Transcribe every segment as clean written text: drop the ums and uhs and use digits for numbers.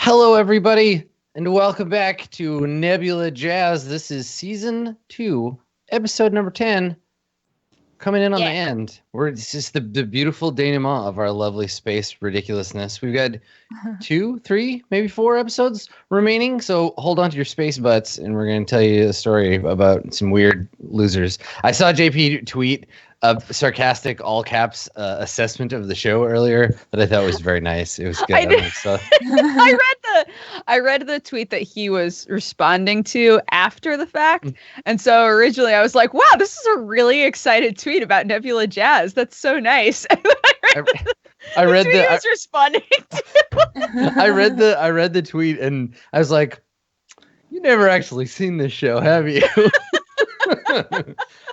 Hello, everybody, and welcome back to Nebula Jazz. This is Season 2, Episode number 10, coming in on the end. It's just the beautiful denouement of our lovely space ridiculousness. We've got 2, 3, maybe 4 episodes remaining, so hold on to your space butts, and we're going to tell you a story about some weird losers. I saw JP tweet a sarcastic, all caps assessment of the show earlier that I thought was very nice. It was good. I read the tweet that he was responding to after the fact, and so originally I was like, "Wow, this is a really excited tweet about Nebula Jazz. That's so nice." I read the was responding to. I read the tweet and I was like, "You never actually seen this show, have you?"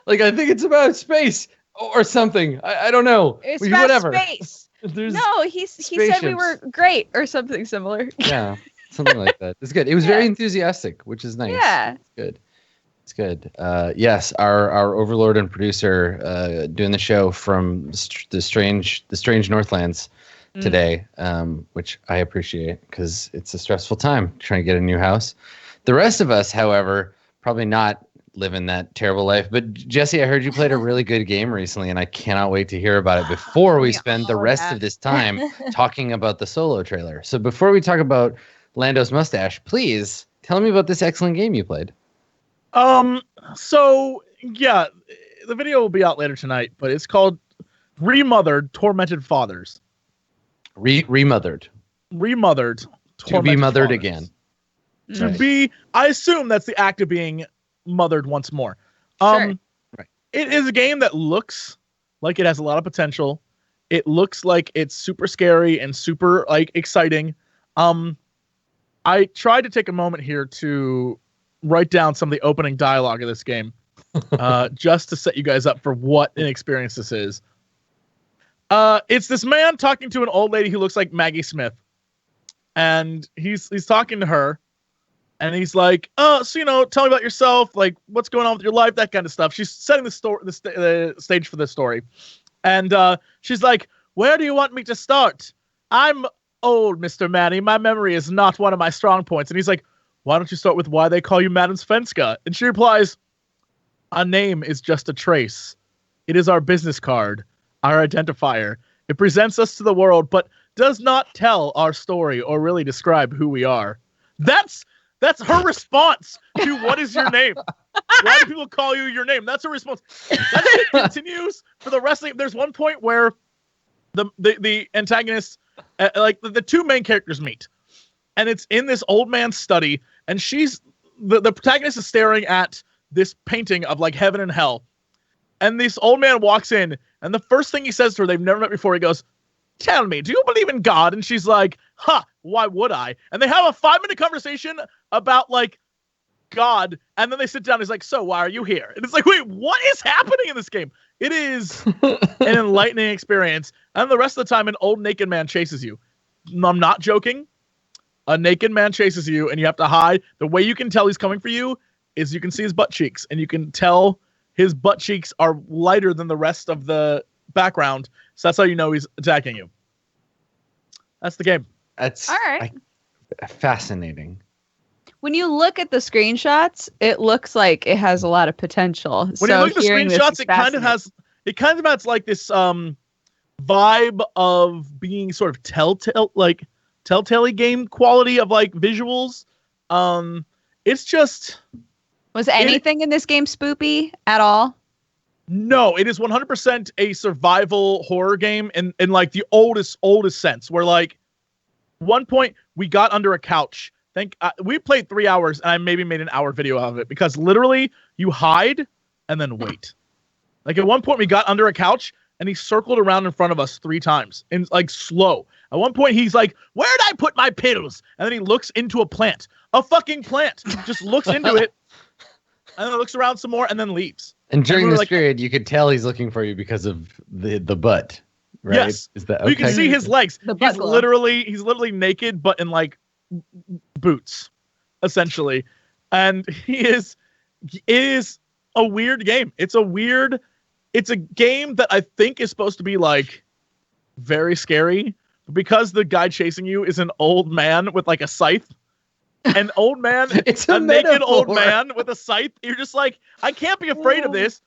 Like, I think it's about space or something. I don't know. It's about whatever. Space. No, he said we were great or something similar. Yeah, something like that. It's good. It was very enthusiastic, which is nice. Yeah. It's good. Yes, our overlord and producer doing the show from the strange Northlands today, which I appreciate because it's a stressful time trying to get a new house. The rest of us, however, probably not living that terrible life. But Jesse, I heard you played a really good game recently, and I cannot wait to hear about it before we spend the rest of this time talking about the solo trailer. So before we talk about Lando's mustache, please tell me about this excellent game you played. So yeah, the video will be out later tonight, but it's called Remothered Tormented Fathers. Remothered. To be mothered again. To be, I assume that's the act of being mothered once more. Sure. Right. It is a game that looks like it has a lot of potential. It looks like it's super scary and super exciting. I tried to take a moment here to write down some of the opening dialogue of this game, just to set you guys up for what an experience this is. It's this man talking to an old lady who looks like Maggie Smith, and he's talking to her. And he's like, so, tell me about yourself, like, what's going on with your life, that kind of stuff. She's setting the stage for this story. And she's like, where do you want me to start? I'm old, Mr. Manny. My memory is not one of my strong points. And he's like, why don't you start with why they call you Madame Svenska? And she replies, a name is just a trace. It is our business card, our identifier. It presents us to the world, but does not tell our story or really describe who we are. That's her response to what is your name? Why do people call you your name? That's her response. That continues for the rest of the. There's one point where the antagonists, the two main characters meet, and it's in this old man's study, and the protagonist is staring at this painting of like heaven and hell, and this old man walks in, and the first thing he says to her, they've never met before, he goes, tell me, do you believe in God? And she's like, why would I? And they have a 5-minute conversation about God, and then they sit down. He's like, so why are you here? And it's like, wait, what is happening in this game? It is an enlightening experience. And the rest of the time, an old naked man chases you. I'm not joking. A naked man chases you, and you have to hide. The way you can tell he's coming for you is you can see his butt cheeks, and you can tell his butt cheeks are lighter than the rest of the background. So that's how you know he's attacking you. That's the game. That's all right. Fascinating. When you look at the screenshots, it looks like it has a lot of potential. When you look at the screenshots, it kind of has like this vibe of being sort of telltale game quality of visuals. It's just. Was anything in this game spoopy at all? No, it is 100% a survival horror game in the oldest sense, where one point we got under a couch. We played 3 hours, and I maybe made an hour video out of it, because literally you hide and then wait. At one point we got under a couch, and he circled around in front of us 3 times, and slow. At one point he's like, where'd I put my pills? And then he looks into a plant. A fucking plant. Just looks into it, and then looks around some more, and then leaves. And during this period, you could tell he's looking for you because of the butt, right? Yes. Is that okay? You can see his legs. He's literally naked, but in boots, essentially. And it is a weird game. It's a game that I think is supposed to be very scary, because the guy chasing you is an old man with like a scythe. An old man, it's a naked metaphor. old man with a scythe. You're just like, I can't be afraid of this.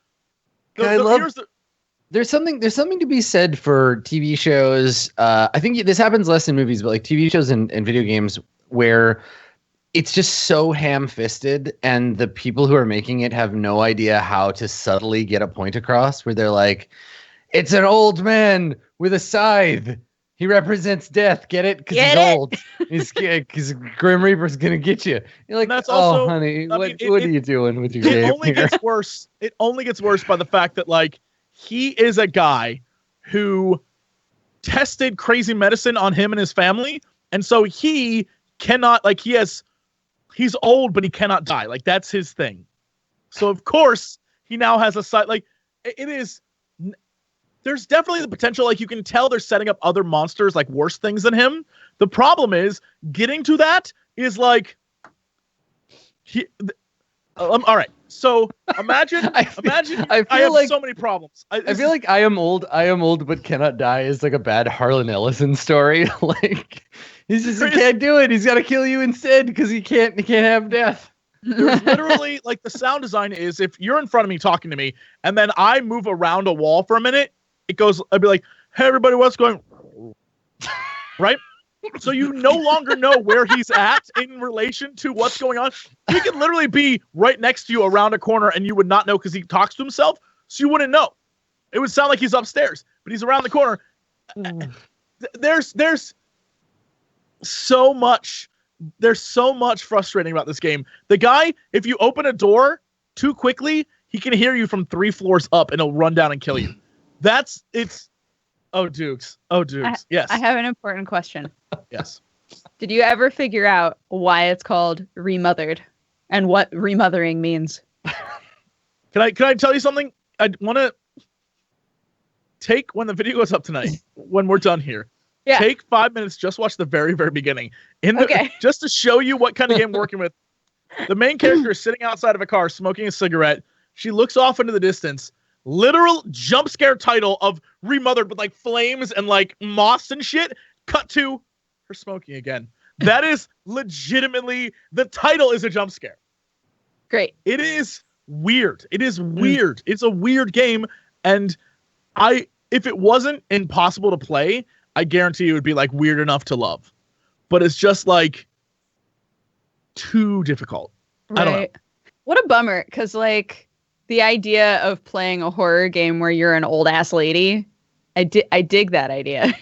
There's something to be said for TV shows. I think this happens less in movies, but like TV shows and video games where it's just so ham-fisted, and the people who are making it have no idea how to subtly get a point across. Where they're like, "It's an old man with a scythe. He represents death. Get it? Because he's old. Because Grim Reaper's gonna get you." You're like, that's also, "Oh, honey, what are you doing with your game?" It only gets worse. It only gets worse by the fact that like he is a guy who tested crazy medicine on him and his family, and so he cannot like he's old, but he cannot die. Like that's his thing. So of course he now has a side. Like it is. There's definitely the potential. Like you can tell they're setting up other monsters, like worse things than him. The problem is getting to that is like. All right. So imagine. I have like, so many problems. I feel like I am old, but cannot die is like a bad Harlan Ellison story. Like. He can't do it. He's got to kill you instead because he can't have death. There's literally like the sound design is if you're in front of me talking to me and then I move around a wall for a minute, I'd be like, "Hey everybody, what's going?" Right? So you no longer know where he's at in relation to what's going on. He could literally be right next to you around a corner and you would not know because he talks to himself, so you wouldn't know. It would sound like he's upstairs, but he's around the corner. There's so much frustrating about this game. The guy, if you open a door too quickly, he can hear you from 3 floors up and he'll run down and kill you. Oh Dukes. Yes. I have an important question. Yes. Did you ever figure out why it's called Remothered and what remothering means? Can I tell you something? I want to take when the video goes up tonight, when we're done here. Yeah. Take 5 minutes, just watch the very, very beginning. Just to show you what kind of game we're working with. The main character is sitting outside of a car smoking a cigarette. She looks off into the distance. Literal jump scare title of Remothered with like flames and like moss and shit. Cut to her smoking again. That is legitimately, the title is a jump scare. Great. It is weird. It's a weird game. And if it wasn't impossible to play, I guarantee it would be like weird enough to love, but it's just like too difficult. Right. I don't know. What a bummer. Cause like the idea of playing a horror game where you're an old ass lady, I dig that idea.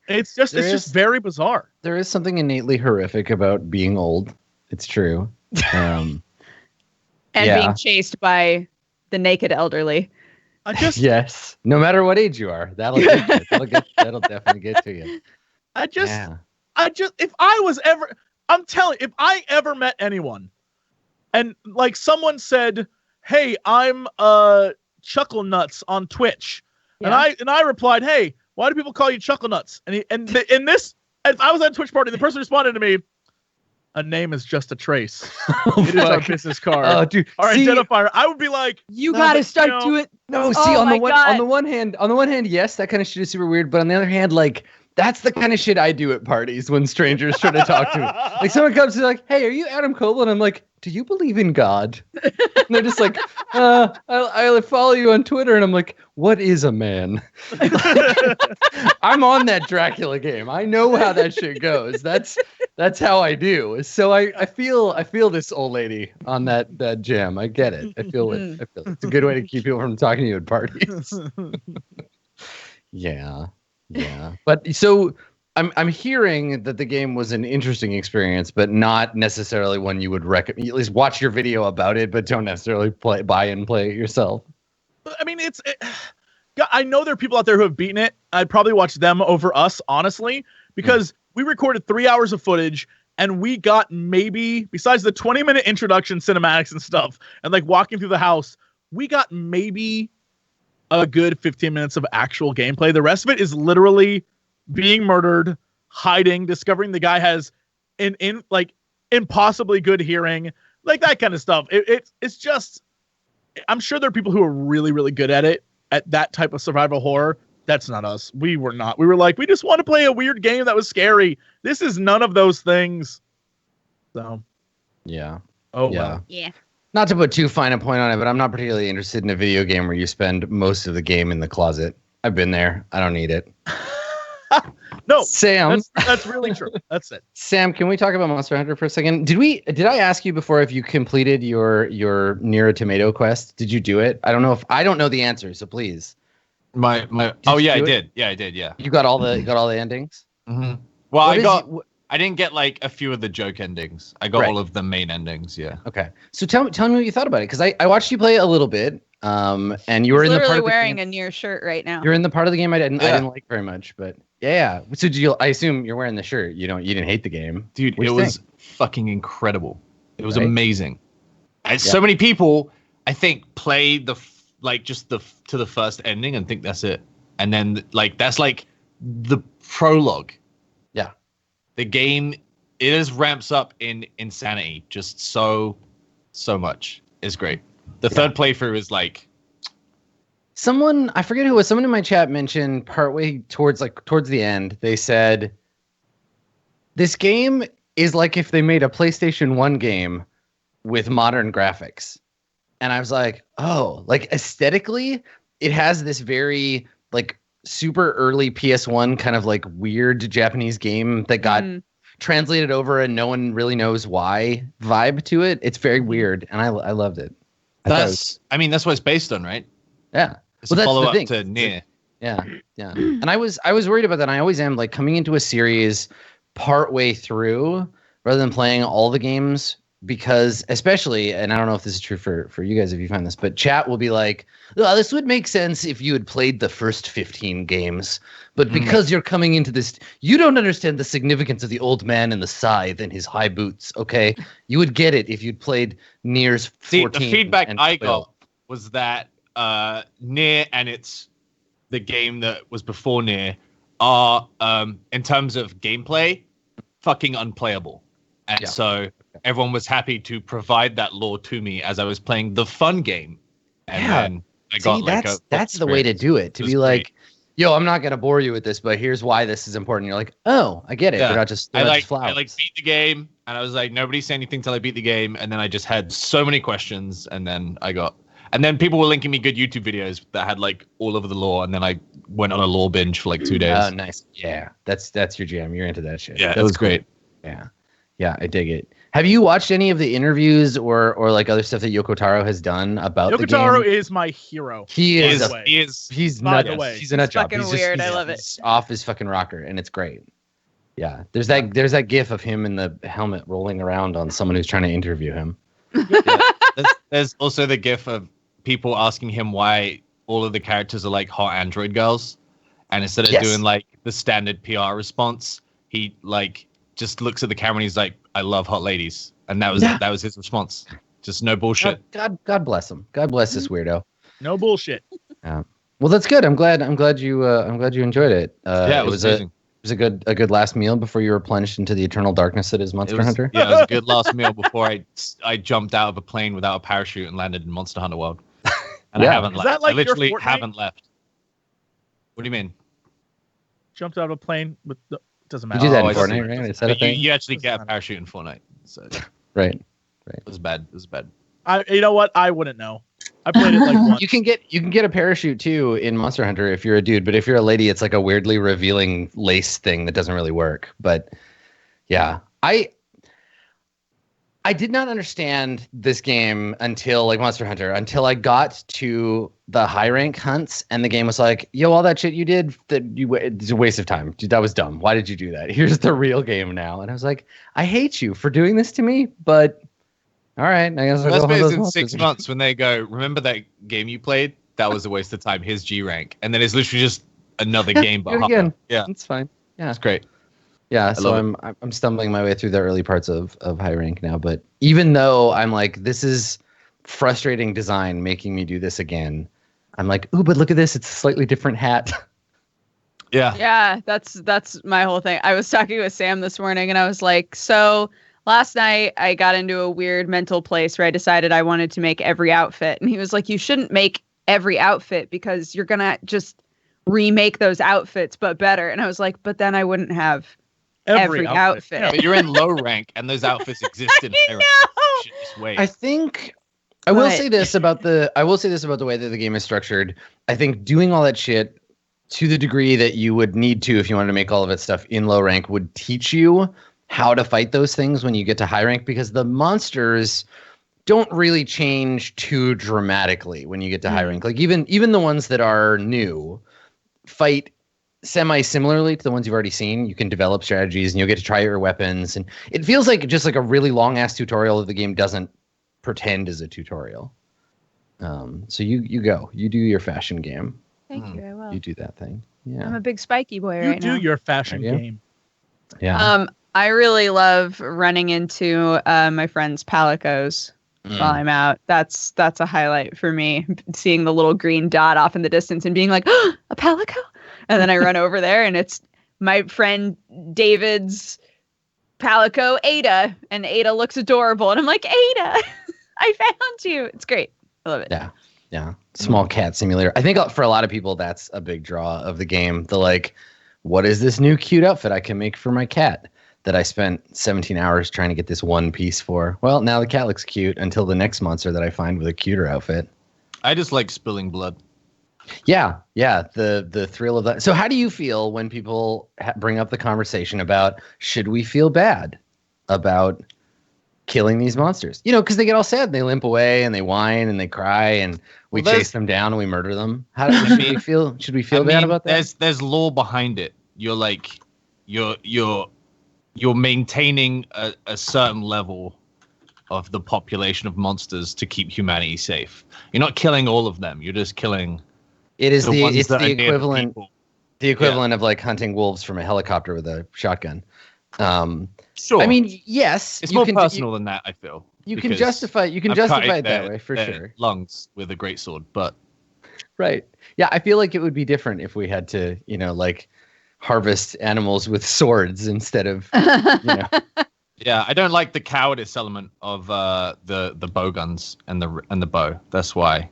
It's just very bizarre. There is something innately horrific about being old. It's true. And being chased by the naked elderly. Yes. No matter what age you are, that'll definitely get to you. If I ever met anyone and like someone said, "Hey, I'm Chuckle Nuts on Twitch," and I replied, "Hey, why do people call you Chuckle Nuts?" If I was at a Twitch party, the person responded to me, "A name is just a trace. It is our business card. Oh, dude, our identifier." I would be like, "You gotta start doing." No, see, on the one hand, yes, that kind of shit is super weird. But on the other hand, like that's the kind of shit I do at parties when strangers try to talk to me. Like someone comes and like, "Hey, are you Adam Koebel?" And I'm like, "Do you believe in God?" And they're just like, I follow you on Twitter," and I'm like, "What is a man?" I'm on that Dracula game. I know how that shit goes. That's how I do. So I feel this old lady on that jam. I get it. I feel it. It's a good way to keep people from talking to you at parties. Yeah. But so I'm hearing that the game was an interesting experience, but not necessarily one you would recommend. At least watch your video about it, but don't necessarily buy and play it yourself. I mean, I know there are people out there who have beaten it. I'd probably watch them over us, honestly, because we recorded 3 hours of footage and we got maybe, besides the 20-minute introduction cinematics and stuff, and like walking through the house, we got maybe a good 15 minutes of actual gameplay. The rest of it is literally being murdered, hiding, discovering the guy has like impossibly good hearing, like that kind of stuff. It's just, I'm sure there are people who are really, really good at it, at that type of survival horror. That's not us. We were not. We were like, we just want to play a weird game that was scary. This is none of those things. So, yeah. Oh, yeah. well. Yeah. Not to put too fine a point on it, but I'm not particularly interested in a video game where you spend most of the game in the closet. I've been there. I don't need it. No, Sam. That's really true. That's it. Sam, can we talk about Monster Hunter for a second? Did I ask you before if you completed your Nier Automata quest? Did you do it? I don't know the answer, so please. I did. Yeah, I did. Yeah. You got all the endings? Mm-hmm. Well, I didn't get like a few of the joke endings. I got all of the main endings. Yeah. Okay. So tell me what you thought about it, because I watched you play a little bit. And you were literally wearing a Nier shirt right now. You're in the part of the game I didn't like very much, but yeah. So I assume you're wearing the shirt. You didn't hate the game, dude. It was fucking incredible. It was amazing. And so many people, I think, play to the first ending and think that's it, and then that's like the prologue. Yeah, the game ramps up in insanity just so much. It's great. The third playthrough is like someone, I forget who it was, someone in my chat mentioned partway towards the end, they said this game is like if they made a PlayStation 1 game with modern graphics. And I was like, oh, like aesthetically, it has this very like super early PS1 kind of like weird Japanese game that got translated over and no one really knows why vibe to it. It's very weird, and I loved it. That's what it's based on, right? Yeah. It's a follow-up to Nier. Yeah. And I was worried about that. And I always am, like, coming into a series partway through rather than playing all the games, because especially, and I don't know if this is true for you guys if you find this, but chat will be like, oh, this would make sense if you had played the first 15 games, but because you're coming into this, you don't understand the significance of the old man and the scythe and his high boots, okay? You would get it if you'd played Nier's 14. See, the feedback I got was that Nier and the game that was before Nier are, in terms of gameplay, fucking unplayable. And so everyone was happy to provide that lore to me as I was playing the fun game. And then I got that's the way to do it. To be like, yo, I'm not gonna bore you with this, but here's why this is important. You're like, oh, I get it. They're not just flowers. I beat the game, and I was like, nobody say anything till I beat the game, and then I just had so many questions, and then people were linking me good YouTube videos that had like all of the lore, and then I went on a lore binge for like 2 days. Oh, nice. Yeah, that's your jam. You're into that shit. Yeah, it was great. Yeah, I dig it. Have you watched any of the interviews or like other stuff that Yoko Taro has done about the game? Yoko Taro is my hero. He's by the way. He's a nut job. Fucking weird. I love it. He's off his fucking rocker, and it's great. Yeah, there's that gif of him in the helmet rolling around on someone who's trying to interview him. There's also the gif of people asking him why all of the characters are like hot android girls, and instead of doing like the standard PR response, he like just looks at the camera and he's like, I love hot ladies. And that was his response. Just no bullshit. God bless him. God bless this weirdo. No bullshit. Yeah. Well, that's good. I'm glad you enjoyed it. It was amazing. It was a good last meal before you were plunged into the eternal darkness that is Monster Hunter. Yeah, it was a good last meal before I jumped out of a plane without a parachute and landed in Monster Hunter World. And I haven't left. Like I literally haven't left. What do you mean? Jumped out of a plane with the doesn't matter. You do that in Fortnite, right? Is that a thing? You actually get a parachute in Fortnite. So. Right. It was bad. You know what? I wouldn't know. I played it like once. You can get a parachute too in Monster Hunter if you're a dude, but if you're a lady, it's like a weirdly revealing lace thing that doesn't really work. But yeah, I did not understand this game until like Monster Hunter, until I got to the high rank hunts and the game was like, yo, all that shit you did, it's a waste of time. Dude, that was dumb. Why did you do that? Here's the real game now. And I was like, I hate you for doing this to me, but all right. I guess I'll go in 6 months when they go, remember that game you played? That was a waste of time. Here's G rank. And then it's literally just another game. But again. Yeah. It's fine. Yeah. It's great. Yeah, so I'm stumbling my way through the early parts of high rank now, but even though I'm like, this is frustrating design making me do this again, I'm like, ooh, but look at this, it's a slightly different hat. Yeah, that's my whole thing. I was talking with Sam this morning and I was like, so last night I got into a weird mental place where I decided I wanted to make every outfit, and he was like, you shouldn't make every outfit because you're gonna just remake those outfits but better. And I was like, but then I wouldn't have every outfit. Yeah. But you're in low rank, and those outfits exist in high rank. You should just wait. I think I will say this about the way that the game is structured. I think doing all that shit to the degree that you would need to if you wanted to make all of its stuff in low rank would teach you how to fight those things when you get to high rank, because the monsters don't really change too dramatically when you get to high rank. Like even the ones that are new fight semi-similarly to the ones you've already seen. You can develop strategies and you'll get to try your weapons, and it feels like just like a really long-ass tutorial that the game doesn't pretend is a tutorial. So you do your fashion game. Thank you, I will. You do that thing. Yeah. I'm a big spiky boy You right now. do your fashion game. Yeah. I really love running into my friends' palicos while I'm out. That's a highlight for me, seeing the little green dot off in the distance and being like, oh, a palico? And then I run over there and it's my friend David's palico, Ada. And Ada looks adorable. And I'm like, Ada, I found you. It's great. I love it. Yeah. Yeah. Small cat simulator. I think for a lot of people, that's a big draw of the game. The like, what is this new cute outfit I can make for my cat that I spent 17 hours trying to get this one piece for? Well, now the cat looks cute until the next monster that I find with a cuter outfit. I just like spilling blood. Yeah. Yeah. The thrill of that. So how do you feel when people bring up the conversation about, should we feel bad about killing these monsters? You know, because they get all sad and they limp away and they whine and they cry and we chase them down and we murder them. How do we feel? Should we feel bad about that? There's lore behind it. You're like, you're maintaining a certain level of the population of monsters to keep humanity safe. You're not killing all of them. You're just killing. It's the equivalent. The equivalent of like hunting wolves from a helicopter with a shotgun. Sure. I mean, yes, it's more personal than that. I feel you can justify it that way for their sure. Lungs with a greatsword, but right. Yeah, I feel like it would be different if we had to, like harvest animals with swords instead of, Yeah, I don't like the cowardice element of the bow guns and the bow. That's why.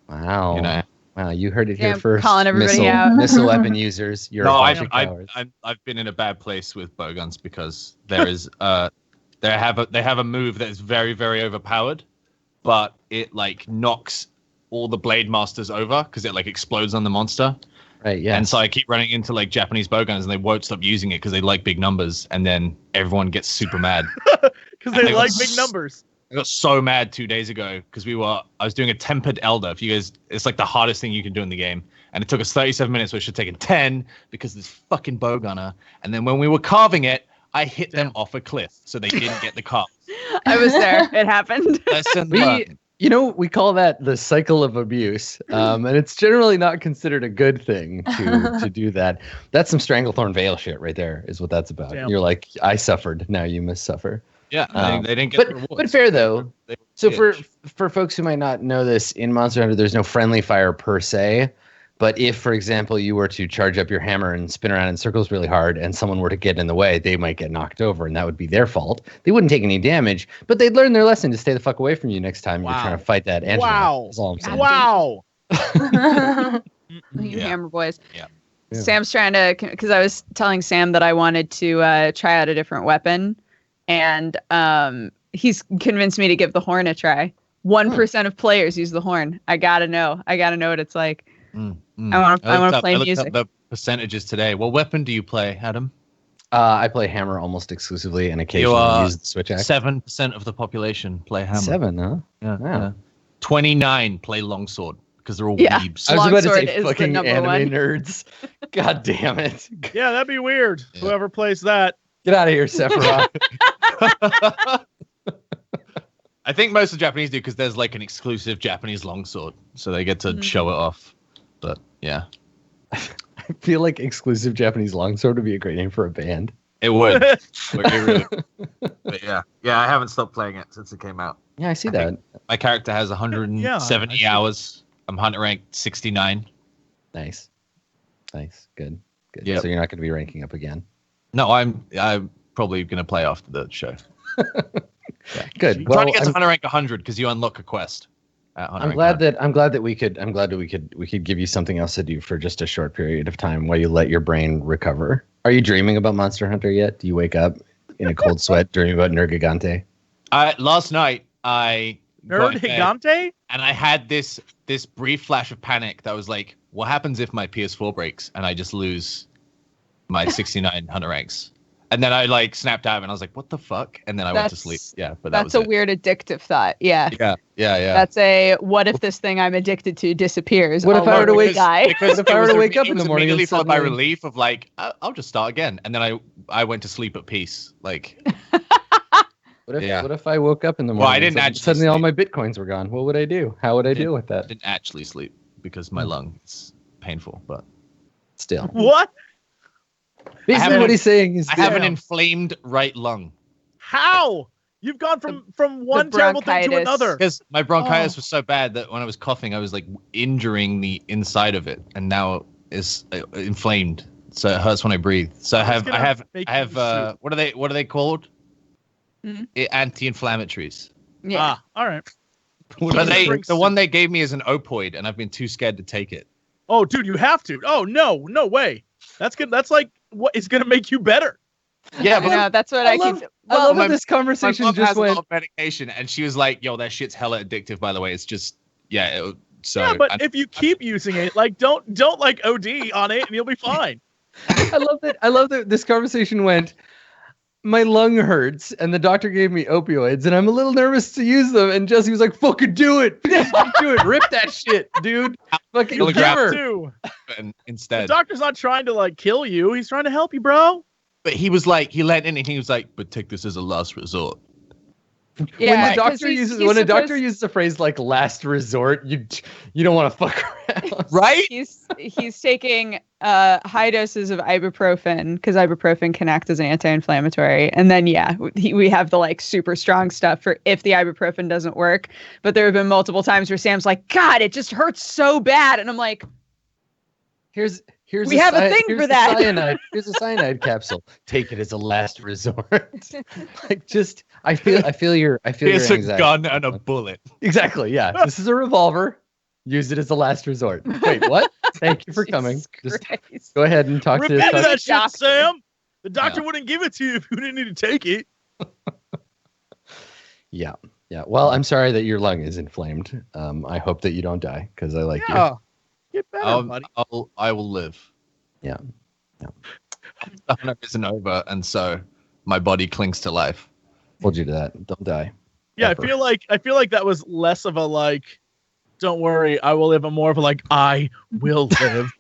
Wow. Wow, you heard it here first. Calling everybody out. Missile weapon users. You're a bunch of cowards. I've been in a bad place with bow guns because there is they have a move that is very, very overpowered, but it like knocks all the blade masters over because it like explodes on the monster. Right. Yeah. And so I keep running into like Japanese bow guns and they won't stop using it because they like big numbers, and then everyone gets super mad because they like big numbers. I got so mad 2 days ago because I was doing a tempered elder. If you guys, it's like the hardest thing you can do in the game. And it took us 37 minutes, which should have taken 10 because of this fucking bow gunner. And then when we were carving it, I hit them off a cliff. So they didn't get the carve. I was there. It happened. We call that the cycle of abuse. And it's generally not considered a good thing to do that. That's some Stranglethorn Vale shit right there is what that's about. Damn. You're like, I suffered. Now you must suffer. Yeah, they didn't get the rewards. But fair though. So for folks who might not know this, in Monster Hunter, there's no friendly fire per se. But if, for example, you were to charge up your hammer and spin around in circles really hard, and someone were to get in the way, they might get knocked over, and that would be their fault. They wouldn't take any damage, but they'd learn their lesson to stay the fuck away from you next time you're trying to fight that engine. Wow! That's all I'm saying. Wow! You hammer boys. Yeah. Sam's trying to, because I was telling Sam that I wanted to try out a different weapon. And he's convinced me to give the horn a try. 1% of players use the horn. I gotta know what it's like. I want to play music. Up the percentages today. What weapon do you play, Adam? I play hammer almost exclusively, and occasionally use the switch axe. 7% of the population play hammer. 7, huh? Yeah. Wow. Yeah. 29 play longsword because they're all weebs. I was about to Longsword say is fucking the number anime one. nerds. God damn it! Yeah, that'd be weird. Yeah. Whoever plays that. Get out of here, Sephiroth. I think most of the Japanese do because there's like an exclusive Japanese longsword, so they get to show it off. But yeah, I feel like exclusive Japanese longsword would be a great name for a band. It would. But yeah, I haven't stopped playing it since it came out. Yeah, I see that. My character has 170 hours. I'm hunter rank 69. Nice, good. Yep. So you're not going to be ranking up again. No, I'm probably going to play after the show. Yeah. Good. I'm trying to get to hunter rank 100 because you unlock a quest. I'm glad that we could give you something else to do for just a short period of time while you let your brain recover. Are you dreaming about Monster Hunter yet? Do you wake up in a cold sweat dreaming about Nergigante? Last night I Nergigante, and I had this brief flash of panic that was like, what happens if my PS4 breaks and I just lose my 69 Hunter ranks? And then I like snapped out and I was like, what the fuck? And then I went to sleep. Yeah, but that's a weird addictive thought. Yeah. Yeah. That's what if this thing I'm addicted to disappears? What if I were to wake up in the morning? Immediately followed by relief of like, I'll just start again. And then I went to sleep at peace. Like, what if I woke up in the morning? Well, I didn't actually. Suddenly all my Bitcoins were gone. What would I do? How would I deal with that? I didn't actually sleep because my lung is painful, but still. What? Basically, what he's saying is I have an inflamed right lung. How? You've gone from one terrible thing to another. Because my bronchitis was so bad that when I was coughing, I was like injuring the inside of it, and now it's inflamed, so it hurts when I breathe. So I have what are they called? Mm-hmm. Anti-inflammatories. Yeah. All right. But the one they gave me is an opoid, and I've been too scared to take it. Oh, dude, you have to. Oh no way. That's good. That's like what is gonna make you better. Yeah, but no, that's what I keep. I love how this conversation just went. A lot of medication, and she was like, "Yo, that shit's hella addictive." By the way, it's just but if you keep using it, like don't like OD on it, and you'll be fine. I love that this conversation went. My lung hurts, and the doctor gave me opioids, and I'm a little nervous to use them. And Jesse was like, "Fucking do it, do it, rip that shit, dude." Fucking give her. Instead, the doctor's not trying to like kill you; he's trying to help you, bro. But he was like, he let in, and he was like, "But take this as a last resort." Yeah, when a doctor uses a phrase like "last resort," you don't want to fuck around, right? He's taking high doses of ibuprofen because ibuprofen can act as an anti-inflammatory, and then we have the like super strong stuff for if the ibuprofen doesn't work. But there have been multiple times where Sam's like, "God, it just hurts so bad," and I'm like, we have a thing for that. Here's a cyanide capsule. Take it as a last resort. Like, just I feel your Here's anxiety. A gun and a bullet. Exactly. Yeah. This is a revolver. Use it as a last resort. Wait, what? Thank you for coming. Just go ahead and talk to that shit, Sam. The doctor wouldn't give it to you if you didn't need to take it. Yeah. Well, I'm sorry that your lung is inflamed. I hope that you don't die because I like you. Get better, buddy. I will live. Yeah. The hunter isn't over, and so my body clings to life. Hold you to that. Don't die. Yeah, ever. I feel like that was less of a like, don't worry, I will live, and more of a like, I will live.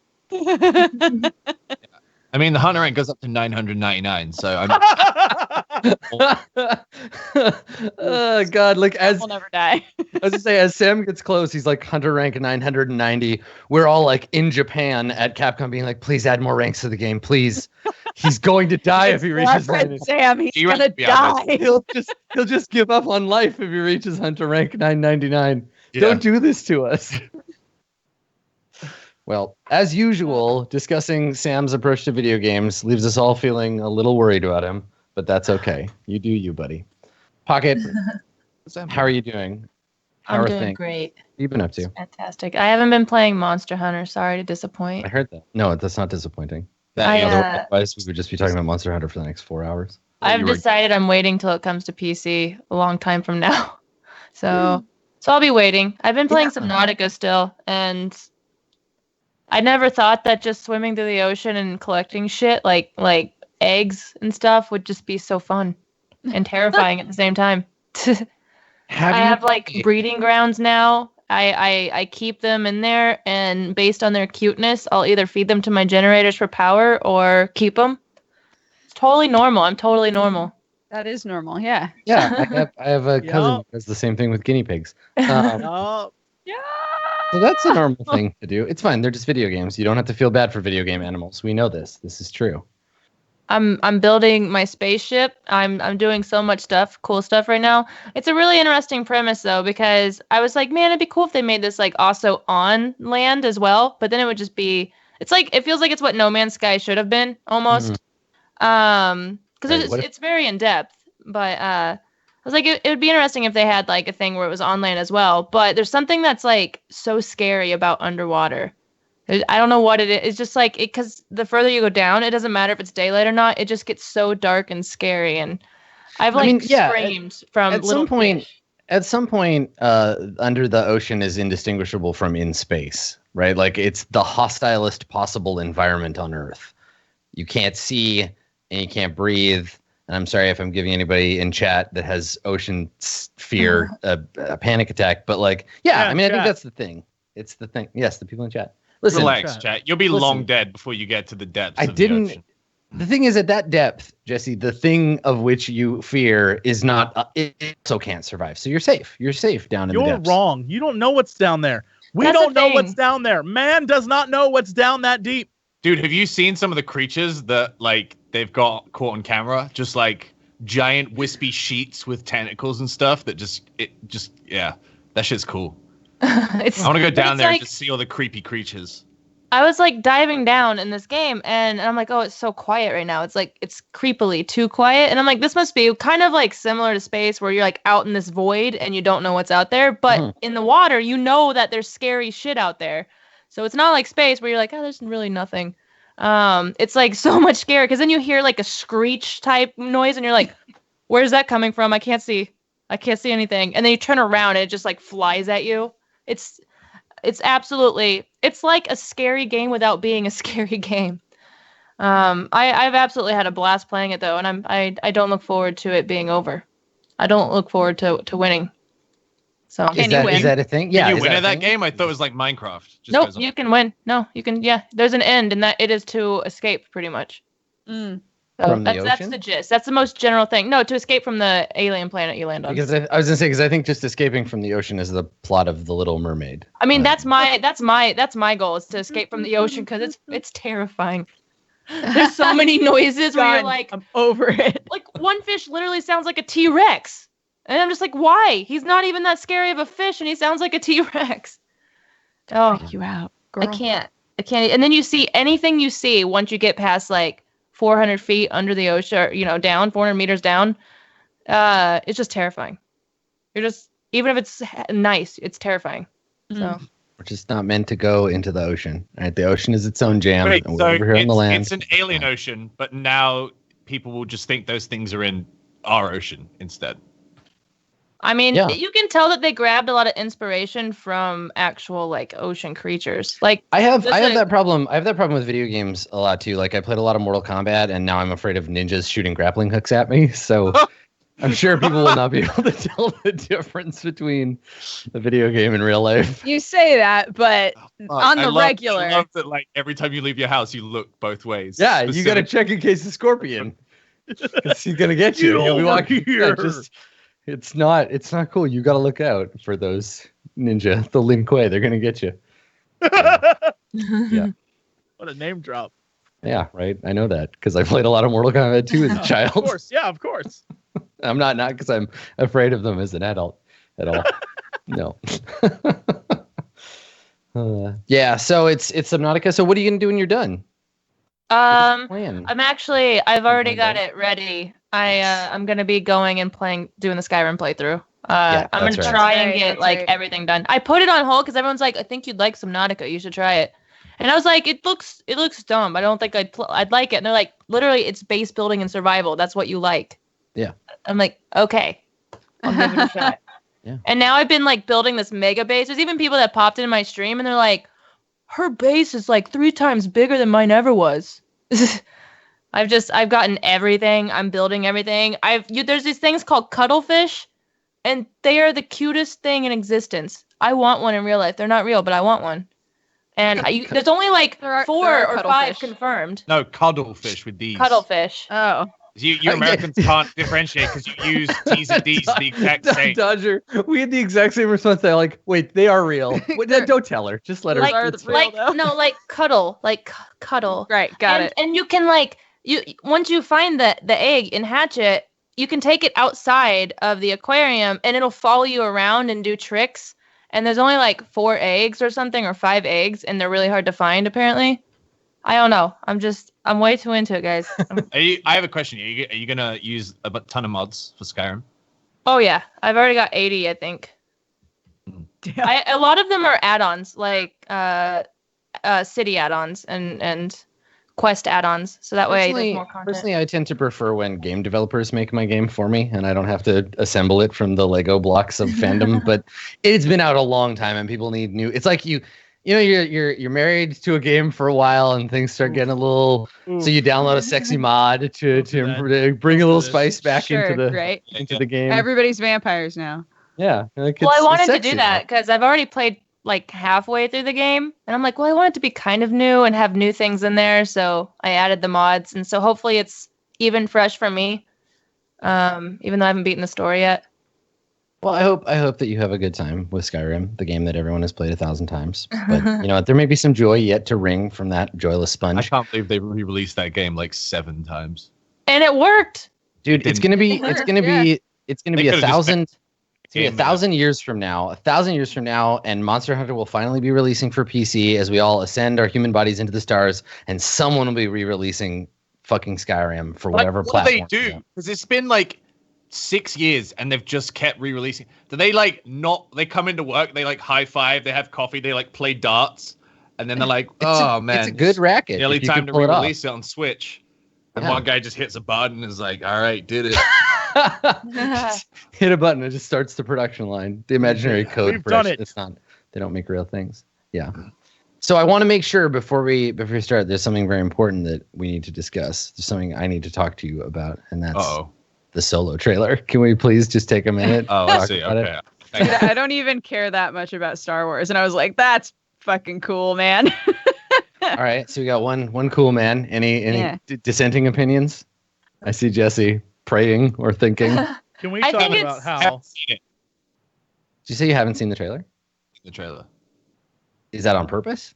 I mean, the hunter rank goes up to 999, so I'm. Oh God! Like we'll never die. As I say, as Sam gets close, he's like hunter rank 990. We're all like in Japan at Capcom, being like, "Please add more ranks to the game, please." He's going to die if he reaches. Sam, he's gonna die. He'll just give up on life if he reaches hunter rank 999. Yeah. Don't do this to us. Well, as usual, discussing Sam's approach to video games leaves us all feeling a little worried about him, but that's okay. You do you, buddy. Pokket, how are you doing? I'm doing great. What have you been up to? It's fantastic. I haven't been playing Monster Hunter. Sorry to disappoint. I heard that. No, that's not disappointing. Otherwise, we would just be talking about Monster Hunter for the next 4 hours. I've decided I'm waiting till it comes to PC a long time from now. So I'll be waiting. I've been playing Subnautica still, and I never thought that just swimming through the ocean and collecting shit like eggs and stuff would just be so fun and terrifying at the same time. I have like breeding grounds now. I keep them in there, and based on their cuteness, I'll either feed them to my generators for power or keep them. It's totally normal. I'm totally normal. That is normal, yeah. Yeah, I have a cousin who does the same thing with guinea pigs. Yeah. So that's a normal thing to do. It's fine. They're just video games. You don't have to feel bad for video game animals. We know this. This is true. I'm building my spaceship. I'm doing so much stuff, cool stuff right now. It's a really interesting premise though, because I was like, man, it'd be cool if they made this like also on land as well. But then it would just be, it feels like it's what No Man's Sky should have been almost. Because it's very in depth. But was like, it would be interesting if they had like a thing where it was on land as well. But there's something that's like so scary about underwater. I don't know what it is. It's just like it, because the further you go down, it doesn't matter if it's daylight or not. It just gets so dark and scary. And I've like screamed from at little some point. fish. At some point, under the ocean is indistinguishable from in space, right? Like it's the hostilest possible environment on Earth. You can't see and you can't breathe. And I'm sorry if I'm giving anybody in chat that has ocean fear a panic attack, but like, I mean, I think that's the thing. It's the thing. Yes, the people in chat. Listen, relax, chat. You'll be long dead before you get to the depths. The ocean. The thing is, at that depth, Jesse, the thing of which you fear is not. It also can't survive. So you're safe. You're safe down in the depths. You're wrong. You don't know what's down there. We don't know what's down there. Man does not know what's down that deep. Dude, have you seen some of the creatures that like they've got caught on camera? Just like giant wispy sheets with tentacles and stuff. That that shit's cool. I want to go down there and just see all the creepy creatures. I was like diving down in this game and I'm like, oh, it's so quiet right now. It's like, it's creepily too quiet. And I'm like, this must be kind of like similar to space where you're like out in this void and you don't know what's out there. But in the water, you know that there's scary shit out there. So it's not like space where you're like, oh, there's really nothing. It's like so much scary because then you hear like a screech type noise and you're like, where's that coming from? I can't see anything. And then you turn around and it just like flies at you. It's absolutely, it's like a scary game without being a scary game. I've absolutely had a blast playing it though, and I don't look forward to it being over. I don't look forward to winning. So is that a thing? Yeah. Can you win at that game? I thought it was like Minecraft. Nope, you can win. No, you can. Yeah, there's an end, and that it is to escape pretty much. So that's the gist. That's the most general thing. No, to escape from the alien planet you land on. Because I was gonna say, because I think just escaping from the ocean is the plot of The Little Mermaid. I mean, that's my goal is to escape from the ocean because it's terrifying. There's so many noises where you're like, I'm over it. Like one fish literally sounds like a T-Rex, and I'm just like, why? He's not even that scary of a fish, and he sounds like a T-Rex. Oh, freak you out, girl. I can't. And then you see anything you see once you get past like 400 feet under the ocean, or, down 400 meters down. It's just terrifying. Even if it's nice, it's terrifying. So we're just not meant to go into the ocean. Right? The ocean is its own jam. Wait, and we're over here on the land. It's an alien ocean, but now people will just think those things are in our ocean instead. I mean, you can tell that they grabbed a lot of inspiration from actual like ocean creatures. Like I have that problem. I have that problem with video games a lot too. Like I played a lot of Mortal Kombat, and now I'm afraid of ninjas shooting grappling hooks at me. So I'm sure people will not be able to tell the difference between the video game and real life. You say that, but on the regular, I love that. Like every time you leave your house, you look both ways. Yeah, you got to check in case the scorpion, because he's gonna get you. He'll be walking here. It's not cool. You got to look out for those ninja, the Lin Kuei. They're going to get you. Yeah. What a name drop. Yeah, right. I know that because I played a lot of Mortal Kombat 2 as a child. Of course. Yeah, of course. I'm not because I'm afraid of them as an adult at all. No. Yeah, so it's Subnautica. So what are you going to do when you're done? I've already got it ready. I'm gonna be going and doing the Skyrim playthrough. I'm gonna try and get everything done. I put it on hold because everyone's like, I think you'd like Subnautica. You should try it. And I was like, it looks dumb. I don't think I'd like it. And they're like, literally, it's base building and survival. That's what you like. Yeah. I'm like, okay, I'll give it a shot. Yeah. And now I've been like building this mega base. There's even people that popped into my stream and they're like, her base is like 3 times bigger than mine ever was. I've gotten everything. I'm building everything. There's these things called cuttlefish, and they are the cutest thing in existence. I want one in real life. They're not real, but I want one. And there's only like 4 or 5 confirmed. No, cuddlefish with D's. Cuttlefish. Oh. You Americans can't differentiate because you use T's and D's the exact same. Dodger, we had the exact same response. They're like, wait, they are real. Don't tell her. Just let her. Like cuddle. Right, got it. And you can once you find the egg and hatch it, you can take it outside of the aquarium and it'll follow you around and do tricks. And there's only like 4 eggs or something, or 5 eggs, and they're really hard to find apparently. I don't know. I'm way too into it, guys. I have a question. Are you gonna use a ton of mods for Skyrim? Oh yeah, I've already got 80, I think. A lot of them are add-ons, like city add-ons and quest add-ons, so that way there's more content. Personally, I tend to prefer when game developers make my game for me, and I don't have to assemble it from the Lego blocks of fandom. But it's been out a long time, and people need new. It's like you're married to a game for a while, and things start getting a little. So you download a sexy mod to bring a little spice back into the game. Everybody's vampires now. Yeah. Like I wanted to do that because I've already played like halfway through the game, and I'm like, well, I want it to be kind of new and have new things in there, so I added the mods, and so hopefully it's even fresh for me, even though I haven't beaten the story yet. Well, I hope that you have a good time with Skyrim, the game that everyone has played 1,000 times. But you know what? There may be some joy yet to wring from that joyless sponge. I can't believe they re-released that game like 7 times. And it worked. Dude, it's gonna be 1,000. It's 1,000 years from now. 1,000 years from now, and Monster Hunter will finally be releasing for PC as we all ascend our human bodies into the stars, and someone will be re-releasing fucking Skyrim for whatever platform. What do they do? Because it's been like 6 years, and they've just kept re-releasing. Do they like not? They come into work, they like high five, they have coffee, they like play darts, and then they're like, man, it's a good racket. Nearly time to re-release it on Switch. And one guy just hits a button and is like, all right, did it. Hit a button, it just starts the production line. The imaginary code. We've done it. It's not. They don't make real things. Yeah. So I want to make sure before we start, there's something very important that we need to discuss. There's something I need to talk to you about, and that's the Solo trailer. Can we please just take a minute? I see. Okay. I don't even care that much about Star Wars, and I was like, that's fucking cool, man. All right, so we got one cool man. Any dissenting opinions? I see Jesse praying or thinking. Can we talk about how? Did you say you haven't seen the trailer? The trailer. Is that on purpose?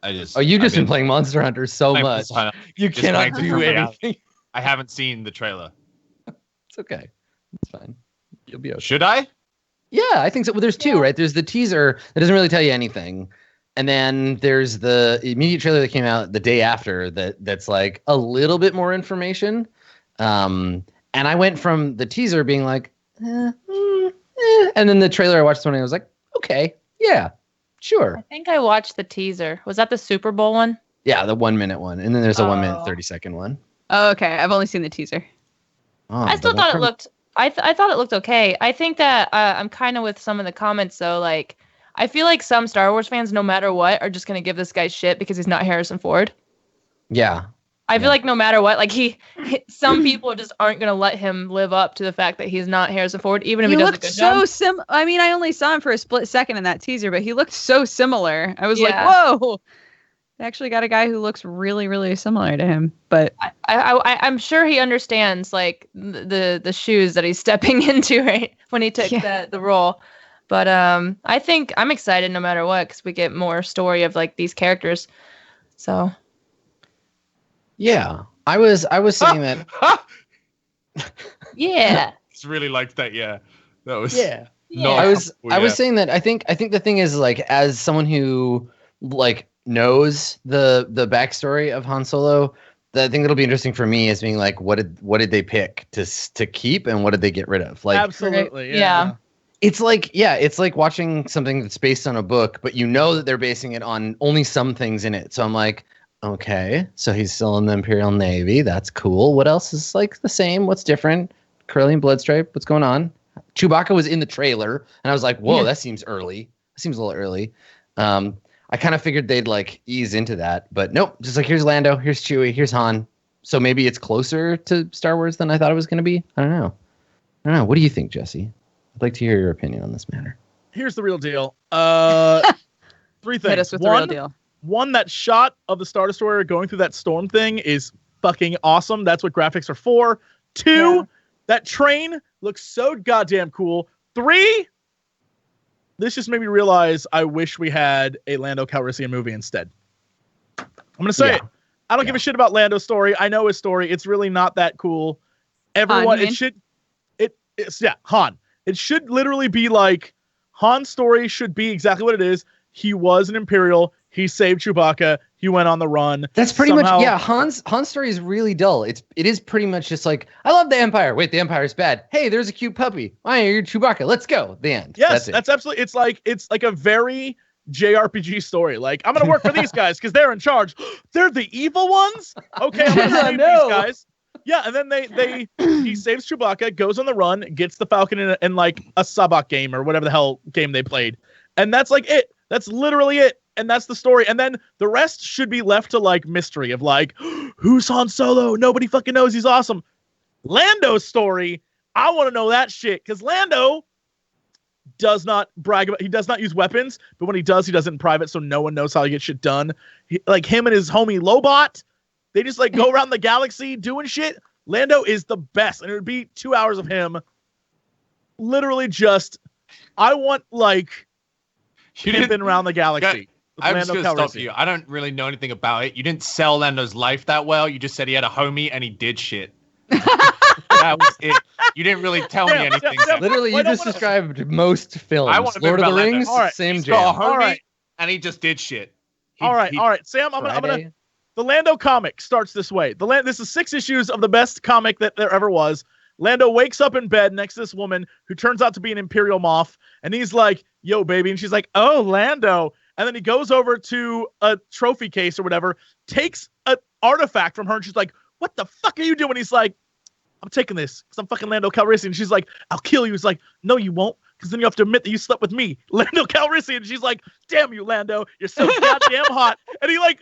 You've been playing Monster Hunter so much. You cannot do anything. I haven't seen the trailer. It's okay. It's fine. You'll be okay. Should I? Yeah, I think so. Well, there's two, right? There's the teaser that doesn't really tell you anything. And then there's the immediate trailer that came out the day after that's like a little bit more information. And I went from the teaser being like, and then the trailer I watched this morning, I was like, okay, yeah, sure. I think I watched the teaser. Was that the Super Bowl one? Yeah, the 1 minute one. And then there's a 1 minute, 30-second one. Oh, okay. I've only seen the teaser. I still thought it looked, I thought it looked okay. I think that I'm kind of with some of the comments though, like, I feel like some Star Wars fans, no matter what, are just going to give this guy shit because he's not Harrison Ford. Yeah. I feel like no matter what, like some people just aren't going to let him live up to the fact that he's not Harrison Ford, even if he does a good job. I mean, I only saw him for a split second in that teaser, but he looked so similar. I was like, whoa. They actually got a guy who looks really, really similar to him. But I'm sure he understands like the shoes that he's stepping into right when he took the role. But I think I'm excited no matter what because we get more story of like these characters. So yeah, I was saying that. Yeah, it's really liked that. Yeah, that was I was saying that I think the thing is like as someone who like knows the backstory of Han Solo, the thing that'll be interesting for me is being like what did they pick to keep and what did they get rid of? Like absolutely, yeah. It's like watching something that's based on a book, but you know that they're basing it on only some things in it. So I'm like, okay, so he's still in the Imperial Navy. That's cool. What else is like the same? What's different? Curly and Bloodstripe. What's going on? Chewbacca was in the trailer, and I was like, whoa, that seems early. That seems a little early. I kind of figured they'd like ease into that, but nope. Just like here's Lando, here's Chewie, here's Han. So maybe it's closer to Star Wars than I thought it was going to be. I don't know. What do you think, Jesse? I'd like to hear your opinion on this matter. Here's the real deal. 3 things. Hit us with the real deal. One, that shot of the Star Destroyer going through that storm thing is fucking awesome. That's what graphics are for. 2, that train looks so goddamn cool. 3, this just made me realize I wish we had a Lando Calrissian movie instead. I'm going to say it. I don't give a shit about Lando's story. I know his story. It's really not that cool. Everyone, Han. It should literally be like Han's story should be exactly what it is. He was an Imperial. He saved Chewbacca. He went on the run. That's pretty much Han's story is really dull. It is pretty much just like, I love the Empire. Wait, the Empire's bad. Hey, there's a cute puppy. Why you're Chewbacca? Let's go. The end. Yes, that's absolutely. It's like a very JRPG story. Like, I'm gonna work for these guys because they're in charge. They're the evil ones. Okay, I'm gonna save these guys. Yeah, and then he saves Chewbacca, goes on the run, gets the Falcon in like a Sabak game or whatever the hell game they played, and that's like it. That's literally it. And that's the story. And then the rest should be left to like mystery of like, who's Han Solo? Nobody fucking knows. He's awesome. Lando's story, I want to know that shit. Because Lando does not brag about, he does not use weapons, but when he does it in private, so no one knows how he gets shit done. Like him and his homie Lobot, they just like go around the galaxy doing shit. Lando is the best. And it would be 2 hours of him. Literally just, I want like, been around the galaxy. I'm just going to stop you. I don't really know anything about it. You didn't sell Lando's life that well. You just said he had a homie and he did shit. That was it. You didn't really tell me anything. Literally, you just described most films. I want to Lord of the Rings, same jam. Got a homie and he just did shit. All right. Sam, I'm gonna. The Lando comic starts this way. This is 6 issues of the best comic that there ever was. Lando wakes up in bed next to this woman who turns out to be an Imperial Moff, and he's like, "Yo, baby," and she's like, "Oh, Lando." And then he goes over to a trophy case or whatever, takes an artifact from her, and she's like, "What the fuck are you doing?" He's like, "I'm taking this because I'm fucking Lando Calrissian." And she's like, "I'll kill you." He's like, "No, you won't, because then you have to admit that you slept with me, Lando Calrissian." And she's like, "Damn you, Lando, you're so goddamn hot." And he like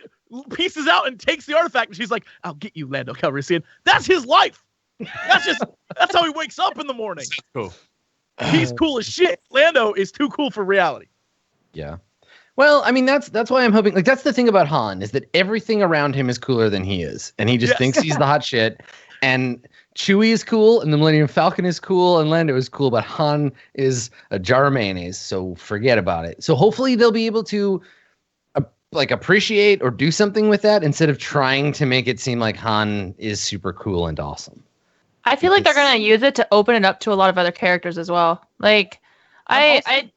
pieces out and takes the artifact, and she's like, "I'll get you, Lando Calrissian." That's his life. That's how he wakes up in the morning. That's cool. He's cool as shit. Lando is too cool for reality. Yeah. Well, I mean, that's why I'm hoping, like, that's the thing about Han, is that everything around him is cooler than he is. And he just thinks he's the hot shit. And Chewie is cool, and the Millennium Falcon is cool, and Lando is cool, but Han is a jar of mayonnaise, so forget about it. So hopefully they'll be able to, like, appreciate or do something with that instead of trying to make it seem like Han is super cool and awesome. I feel like they're going to use it to open it up to a lot of other characters as well. Like, I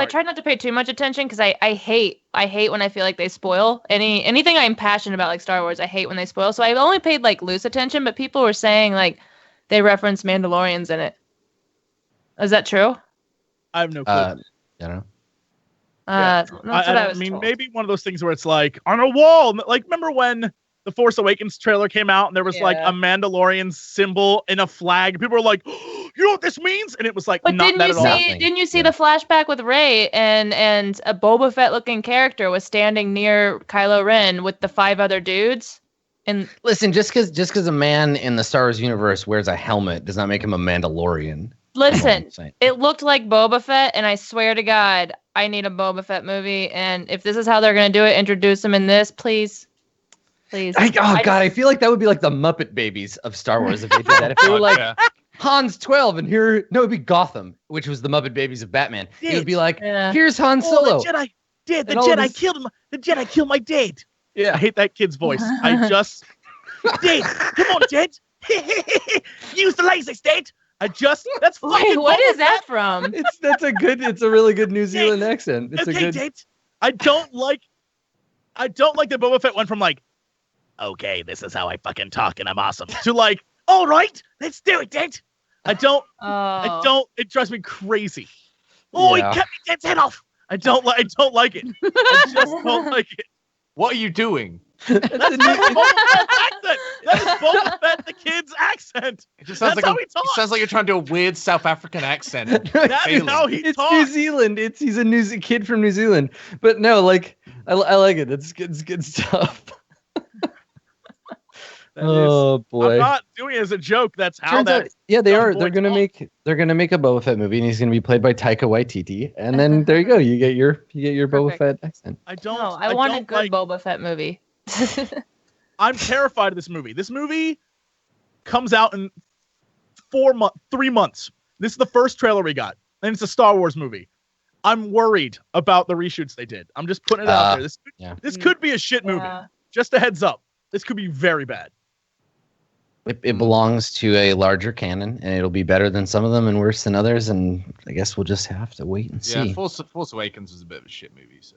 try not to pay too much attention because I hate when I feel like they spoil anything I'm passionate about, like Star Wars. I hate when they spoil. So I've only paid like loose attention, but people were saying like they reference Mandalorians in it. Is that true? I have no clue. I don't know. That's what I mean, told. Maybe one of those things where it's like on a wall. Like, remember when the Force Awakens trailer came out and there was like a Mandalorian symbol in a flag? People were like, "Oh, you know what this means?" And it was like, but not that at all. Didn't you see the flashback with Rey and a Boba Fett looking character was standing near Kylo Ren with the 5 other dudes? And listen, just because a man in the Star Wars universe wears a helmet does not make him a Mandalorian. Listen, it looked like Boba Fett, and I swear to God, I need a Boba Fett movie. And if this is how they're going to do it, introduce him in this, please. Please. I feel like that would be like the Muppet Babies of Star Wars if they did that. If they were like, Han's 12 and it'd be Gotham, which was the Muppet Babies of Batman. It would be like, here's Han Solo. The Jedi killed him. The Jedi killed my dad. Yeah, I hate that kid's voice. Dad, come on, Dad. Use the lasers, Dad. That's fucking. Wait, what is that from? It's a really good New Zealand accent. It's okay, Dad. I don't like the Boba Fett one from like, okay, this is how I fucking talk and I'm awesome, to like, all right, let's do it, Dad. I don't, it drives me crazy. Oh, he cut me Dad's head off. I don't like it. I just don't like it. What are you doing? That's Boba Fett's accent. That is Boba Fett, the kid's accent. It just sounds It sounds like you're trying to do a weird South African accent. That is how he talks. It's New Zealand. He's a kid from New Zealand. But no, like, I like it. It's good stuff. Boy! I'm not doing it as a joke. That's how that. They are. They're gonna make a Boba Fett movie, and he's gonna be played by Taika Waititi. And then there you go. You get your Boba Fett accent. I want a good Boba Fett movie. I'm terrified of this movie. This movie comes out in 3 months. This is the first trailer we got, and it's a Star Wars movie. I'm worried about the reshoots they did. I'm just putting it out there. This could be a shit movie. Just a heads up. This could be very bad. It belongs to a larger canon, and it'll be better than some of them and worse than others. And I guess we'll just have to wait and see. Yeah, Force Awakens was a bit of a shit movie. So.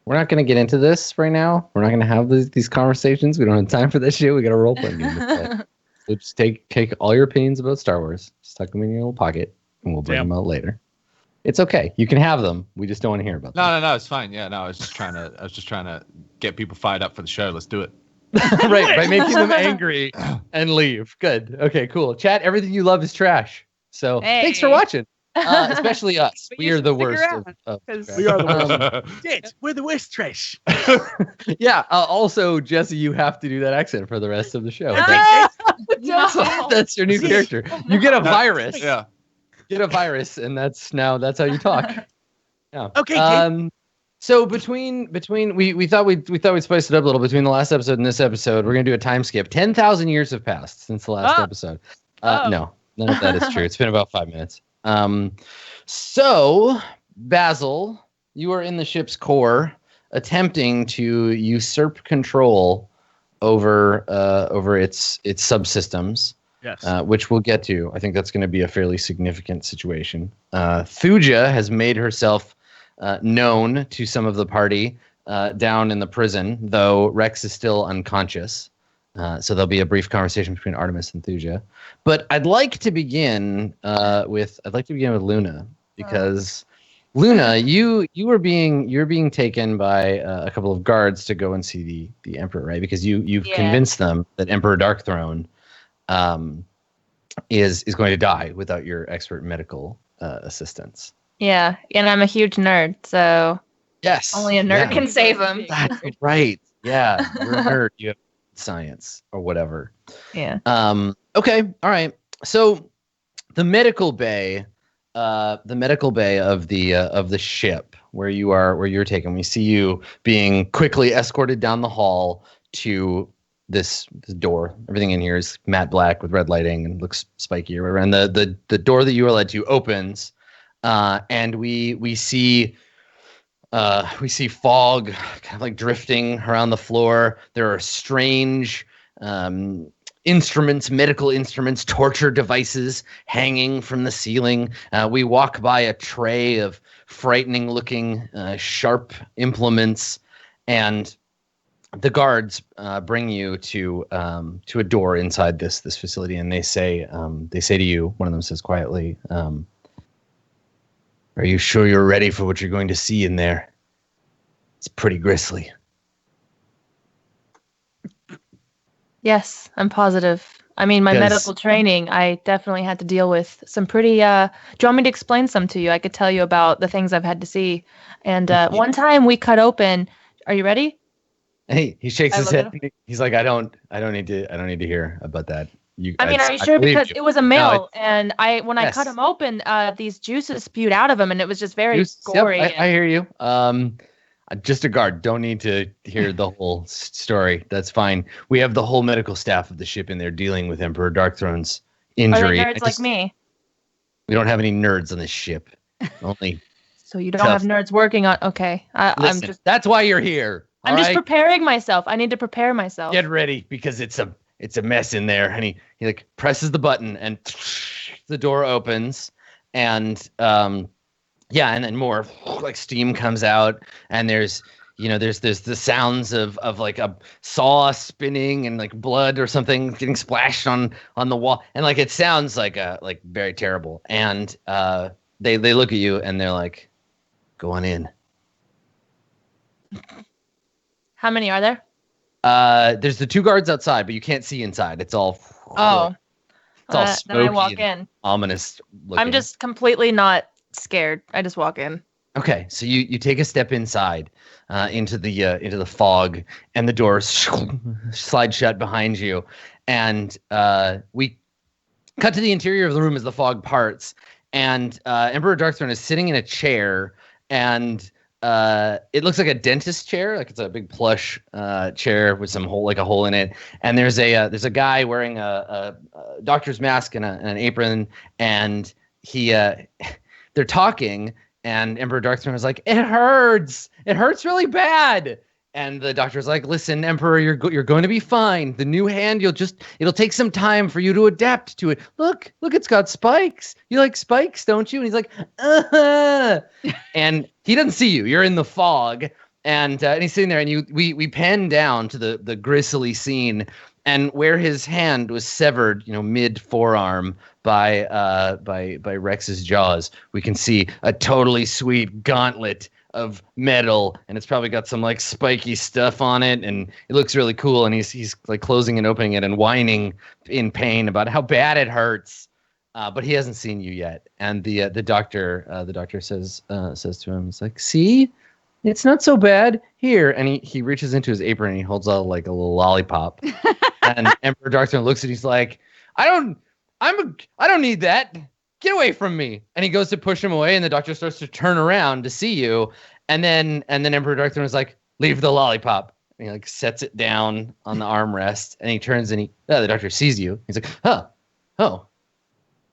we're not going to get into this right now. We're not going to have these conversations. We don't have time for this shit. We got a role playing game to play. So just take all your opinions about Star Wars, stuck them in your little pocket, and we'll bring them out later. It's okay. You can have them. We just don't want to hear about them. No, it's fine. Yeah, no, I was just trying to get people fired up for the show. Let's do it. Right, by making them angry and leave. Good. Okay, cool. Chat, everything you love is trash. So thanks for watching. Especially us. We are the worst. We are the worst. Shit, we're the worst trash. Yeah. Also, Jesse, you have to do that accent for the rest of the show. That's your new character. You get a virus. Yeah. Get a virus, and that's how you talk. Yeah. Okay. So between we thought we'd spice it up a little between the last episode and this episode. We're gonna do a time skip. 10,000 years have passed since the last episode. No, none of that is true. It's been about 5 minutes. So Basil, you are in the ship's core, attempting to usurp control over its subsystems. Yes. Which we'll get to. I think that's going to be a fairly significant situation. Fujiya has made herself known to some of the party down in the prison, though Rex is still unconscious. So there'll be a brief conversation between Artemis and Fujiya. But I'd like to begin with Luna, because Luna, you were being taken by a couple of guards to go and see the Emperor, right? Because you've convinced them that Emperor Darkthrone is going to die without your expert medical assistance. Yeah, and I'm a huge nerd, so yes, only a nerd can save him. That's right. Yeah, you're a nerd. You have science or whatever. Yeah. Okay. All right. So the medical bay of the ship where you're taken. We see you being quickly escorted down the hall to this door. Everything in here is matte black with red lighting and looks spiky or whatever. And the door that you are led to opens, and we see fog kind of like drifting around the floor. There are strange instruments, medical instruments, torture devices hanging from the ceiling. We walk by a tray of frightening looking sharp implements, and the guards bring you to a door inside this facility, and they say to you, one of them says quietly, "Are you sure you're ready for what you're going to see in there? It's pretty grisly." Yes, I'm positive. I mean, my medical training, I definitely had to deal with some pretty... do you want me to explain some to you? I could tell you about the things I've had to see. And one time we cut open... Are you ready? Hey, he shakes his head. He's like, I don't need to hear about that. Are you sure? Because it was a male, and when I cut him open, these juices spewed out of him, and it was just very gory. Yep, I hear you. Just a guard. Don't need to hear the whole story. That's fine. We have the whole medical staff of the ship in there dealing with Emperor Darkthrone's injury. Are they nerds like me? We don't have any nerds on this ship. Only. So you don't have nerds working on? Okay, Listen, that's why you're here. I'm just preparing myself. I need to prepare myself. Get ready, because it's a mess in there. And he like presses the button, and the door opens, and and then more like steam comes out, and there's the sounds of like a saw spinning and like blood or something getting splashed on the wall, and like it sounds like very terrible. And they look at you and they're like, "Go on in." How many are there? There's the two guards outside, but you can't see inside. It's all smoky. Then I walk in. Ominous looking. I'm just completely not scared. I just walk in. Okay, so you take a step inside into the fog, and the doors slide shut behind you, and we cut to the interior of the room as the fog parts, and Emperor Darkthrone is sitting in a chair, and it looks like a dentist chair, like it's a big plush chair with a hole in it, and there's a guy wearing a doctor's mask and an apron, and they're talking, and Emperor Darkthrone is like, "It hurts really bad." And the doctor's like, "Listen, Emperor, you're going to be fine. The new hand, it'll take some time for you to adapt to it. Look, it's got spikes. You like spikes, don't you?" And he's like, "Uh-huh." And he doesn't see you. You're in the fog, And he's sitting there, and we pan down to the grisly scene, and where his hand was severed, mid forearm by Rex's jaws, we can see a totally sweet gauntlet of metal, and it's probably got some like spiky stuff on it, and it looks really cool. And he's like closing and opening it and whining in pain about how bad it hurts. But he hasn't seen you yet. And the doctor says to him, he's like, "See, it's not so bad here." And he reaches into his apron and he holds out like a little lollipop. And Emperor Darkthrone looks at it, he's like, I don't need that. Get away from me. And he goes to push him away, and the doctor starts to turn around to see you. And then Emperor Darkthrone is like, "Leave the lollipop." And he like sets it down on the armrest, and he turns and the doctor sees you. He's like, oh,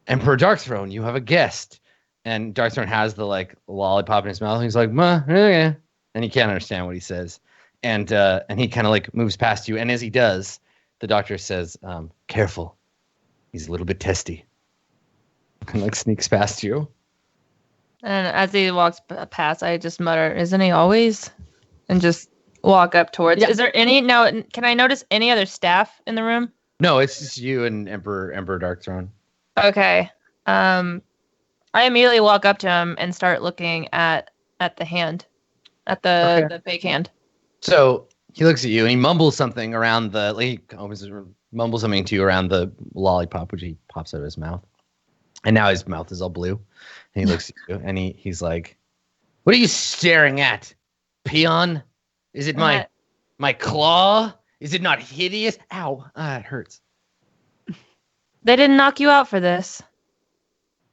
Emperor Darkthrone, you have a guest. And Darkthrone has the like lollipop in his mouth. And he's like, okay. And he can't understand what he says. And he kind of like moves past you. And as he does, the doctor says, "Careful. He's a little bit testy." And like sneaks past you. And as he walks past, I just mutter, "Isn't he always?" And just walk up towards. Yeah. Is there any now? Can I notice any other staff in the room? No, it's just you and Emperor Darkthrone. Okay. I immediately walk up to him and start looking at the hand, at the fake hand. So he looks at you and he mumbles something around he always mumbles something to you around the lollipop, which he pops out of his mouth. And now his mouth is all blue. And he looks at you and he's like, "What are you staring at, peon? Is it my claw? Is it not hideous? Ow, it hurts." They didn't knock you out for this.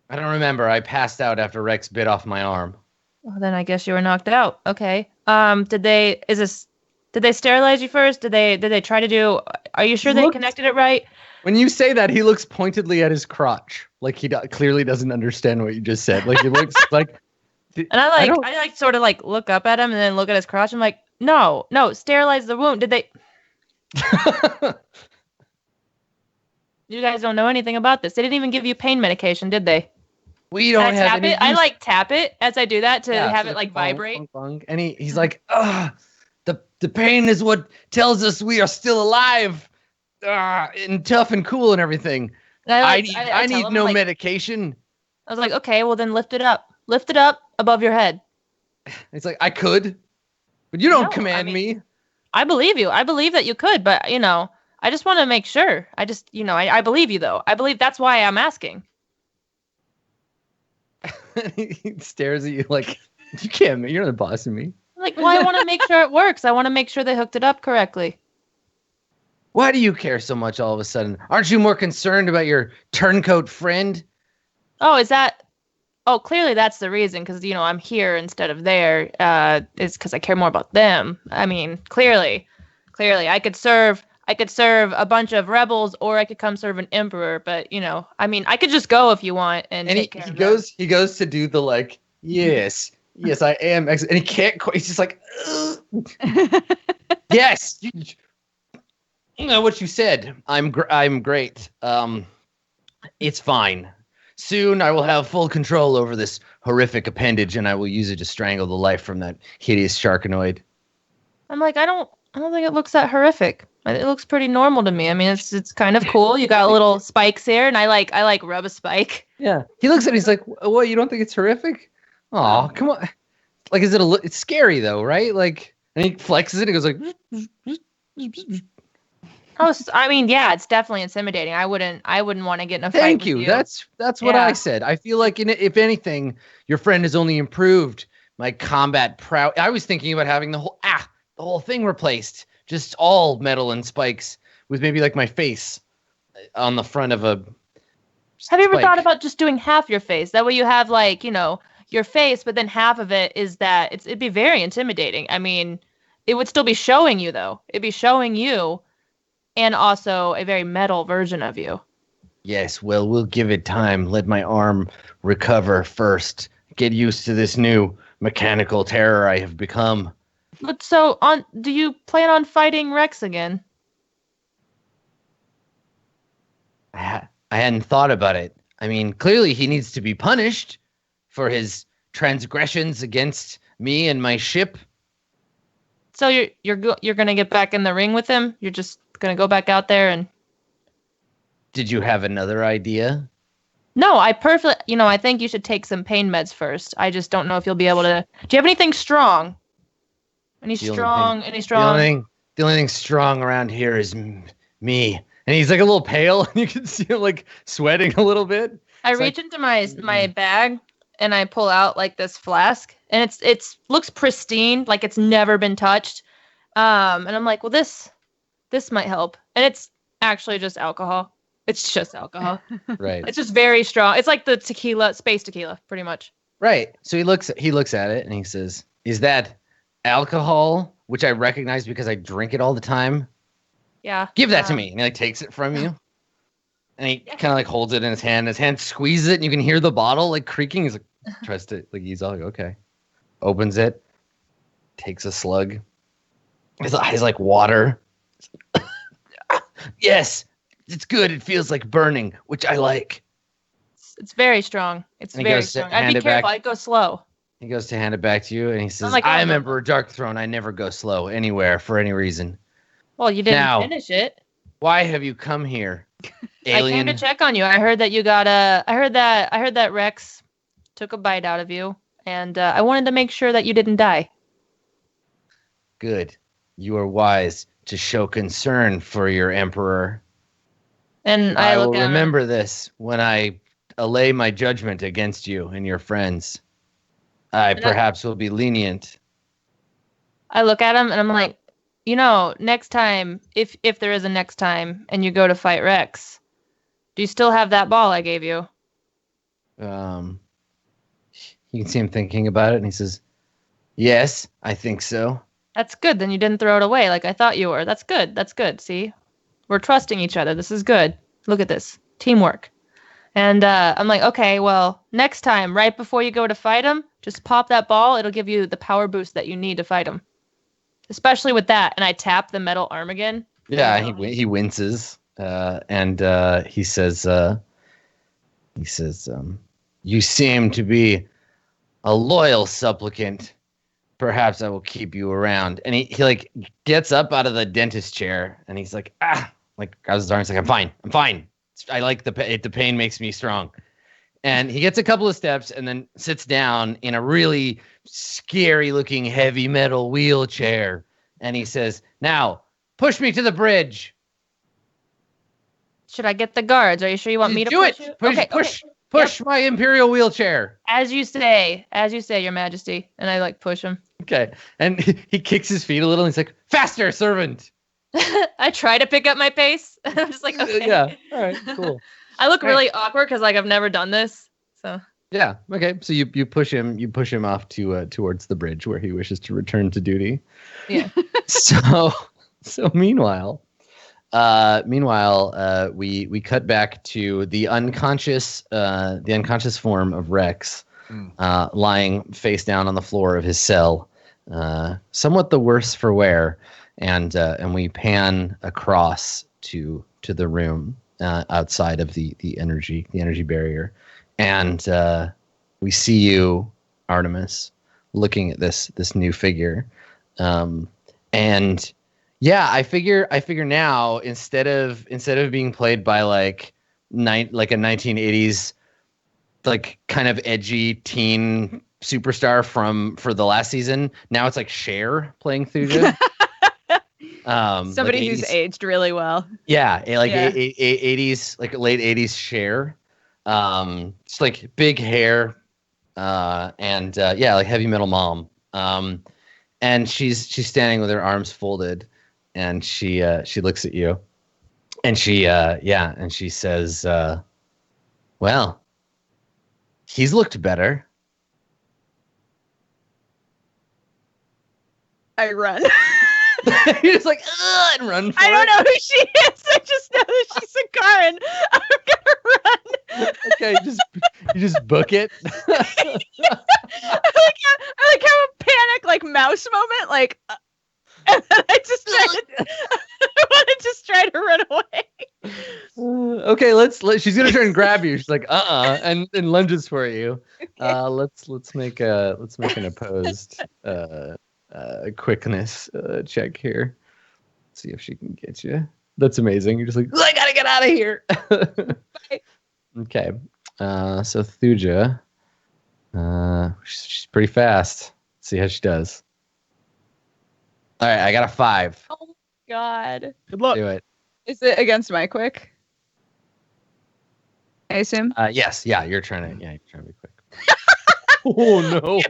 I don't remember. I passed out after Rex bit off my arm. Well, then I guess you were knocked out. Okay. Did they sterilize you first? Did they try to do? Are you sure they connected it right? When you say that, he looks pointedly at his crotch, like he clearly doesn't understand what you just said. Like he looks like. And I sort of like look up at him and then look at his crotch. I'm like, no, sterilize the wound. Did they? You guys don't know anything about this. They didn't even give you pain medication, did they? We don't have any. I like tap it as I do that to have it like vibrate. Bong, bong. And he's like, the pain is what tells us we are still alive, and tough and cool and everything. And I need no medication. I was like, okay, well then lift it up above your head. It's like, I could, but you don't command me. I believe you. I believe that you could, but I just want to make sure. I believe you though. I believe that's why I'm asking. He stares at you like, you can't, you're not bossing me. Like, well, I want to make sure it works. I want to make sure they hooked it up correctly. Why do you care so much all of a sudden? Aren't you more concerned about your turncoat friend? Clearly that's the reason, because, I'm here instead of there. It's because I care more about them. I mean, clearly, I could serve a bunch of rebels, or I could come serve an emperor. But I could just go if you want and take care of them. He goes to do the like, yes, I am, and he can't quite. He's just like, yes, you know what you said. I'm great. It's fine. Soon I will have full control over this horrific appendage, and I will use it to strangle the life from that hideous sharkanoid. I'm like, I don't think it looks that horrific. It looks pretty normal to me. I mean, it's kind of cool. You got little spikes here, and I like rub a spike. Yeah. He looks at it, he's like, "What? You don't think it's horrific? Oh, come on. Like, is it it's scary though, right? Like," and he flexes it and goes like. Oh, I mean, yeah, it's definitely intimidating. I wouldn't want to get in a fight. Thank you. That's what I said. I feel like if anything, your friend has only improved my combat prowess. I was thinking about having the whole thing replaced, just all metal and spikes, with maybe like my face on the front of a. Have you ever thought about just doing half your face? That way you have like your face, but then half of it is that it'd be very intimidating. I mean, it would still be showing you though. It'd be showing you. And also a very metal version of you. Yes, well, we'll give it time. Let my arm recover first. Get used to this new mechanical terror I have become. But do you plan on fighting Rex again? I hadn't thought about it. I mean, clearly he needs to be punished for his transgressions against me and my ship. So you're gonna get back in the ring with him? You're just gonna go back out there and? Did you have another idea? No, I think you should take some pain meds first. I just don't know if you'll be able to. Do you have anything strong? Any strong? The only thing strong around here is me. And he's like a little pale, and you can see him like sweating a little bit. I reach into my bag and I pull out like this flask, and it's looks pristine, like it's never been touched. And I'm like, well, this might help, and it's actually just alcohol. It's just alcohol. Right. It's just very strong. It's like the tequila, space tequila, pretty much. Right. So he looks at it and he says, "Is that alcohol, which I recognize because I drink it all the time?" Yeah. "Give that to me." And he like takes it from you. And he kind of like holds it in his hand. His hand squeezes it and you can hear the bottle like creaking. He's like tries to like he's all like, okay. Opens it. Takes a slug. His eyes like water. Yes. It's good. It feels like burning, which I like. It's very strong. It's very strong. I'd be careful. I'd go slow. He goes to hand it back to you, and he says, like, "I'm Emperor Darkthrone. I never go slow anywhere for any reason." Well, you didn't finish it. Why have you come here, alien? I came to check on you. I heard that you got a. I heard that Rex took a bite out of you, and I wanted to make sure that you didn't die. Good. You are wise to show concern for your emperor. And I will remember this when I allay my judgment against you and your friends. I perhaps will be lenient. I look at him and I'm like, next time, if there is a next time, and you go to fight Rex, do you still have that ball I gave you? You can see him thinking about it, and he says, "Yes, I think so." That's good. Then you didn't throw it away like I thought you were. That's good. That's good. See? We're trusting each other. This is good. Look at this. Teamwork. And I'm like, okay, well, next time, right before you go to fight him, just pop that ball. It'll give you the power boost that you need to fight him. Especially with that. And I tap the metal arm again. Yeah, he winces. And he says, "You seem to be a loyal supplicant. Perhaps I will keep you around." And he like gets up out of the dentist chair and he's like, like grabs his arm. He's like, I'm fine. I like the pain makes me strong. And he gets a couple of steps and then sits down in a really scary looking heavy metal wheelchair. And he says, "Now push me to the bridge." Should I get the guards? Are you sure you want me to push you? Push my imperial wheelchair. As you say, Your Majesty. And I like push him. Okay. And he kicks his feet a little and he's like, "Faster, servant." I try to pick up my pace. I'm just like, okay. Yeah. All right, cool. I look really awkward because like I've never done this. So yeah. Okay. So you push him off to towards the bridge where he wishes to return to duty. Yeah. So meanwhile, we cut back to the unconscious form of Rex, lying face down on the floor of his cell, somewhat the worse for wear, and we pan across to the room outside of the energy barrier, and we see you, Artemis, looking at this new figure, and. Yeah, I figure now instead of being played by like a 1980s like kind of edgy teen superstar for the last season, now it's like Cher playing Fujiya. Somebody like who's aged really well. Yeah, 80s, like late 80s Cher. Just like big hair, and like heavy metal mom. And she's standing with her arms folded. And she looks at you, and she says, "Well, he's looked better." I run. You're just like, and run for I don't know who she is. I just know that she's a Karen. I'm gonna run. Okay, you just book it. I like have a panic like mouse moment, like. And then I want to just try to run away. Okay, she's gonna try and grab you. She's like, and lunges for you. Let's make an opposed quickness check here. See if she can get you. That's amazing. You're just like, I gotta get out of here. Okay. So Thuja, she's pretty fast. Let's see how she does. All right, I got a 5. Oh my god. Good luck. Do it. Is it against my quick? I assume. Yes. Yeah, you're trying to be quick. Oh no.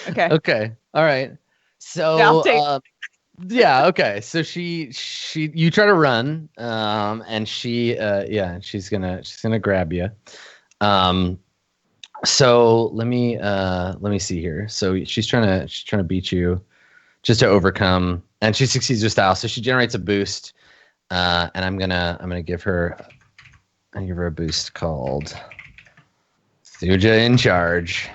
Okay. Okay. All right. So Yeah, I'll take- yeah, okay. So you try to run, and she's gonna grab you. So let me see here. So she's trying to beat you just to overcome, and she succeeds her style. So she generates a boost, and I'm gonna give her a boost called Thuja in Charge.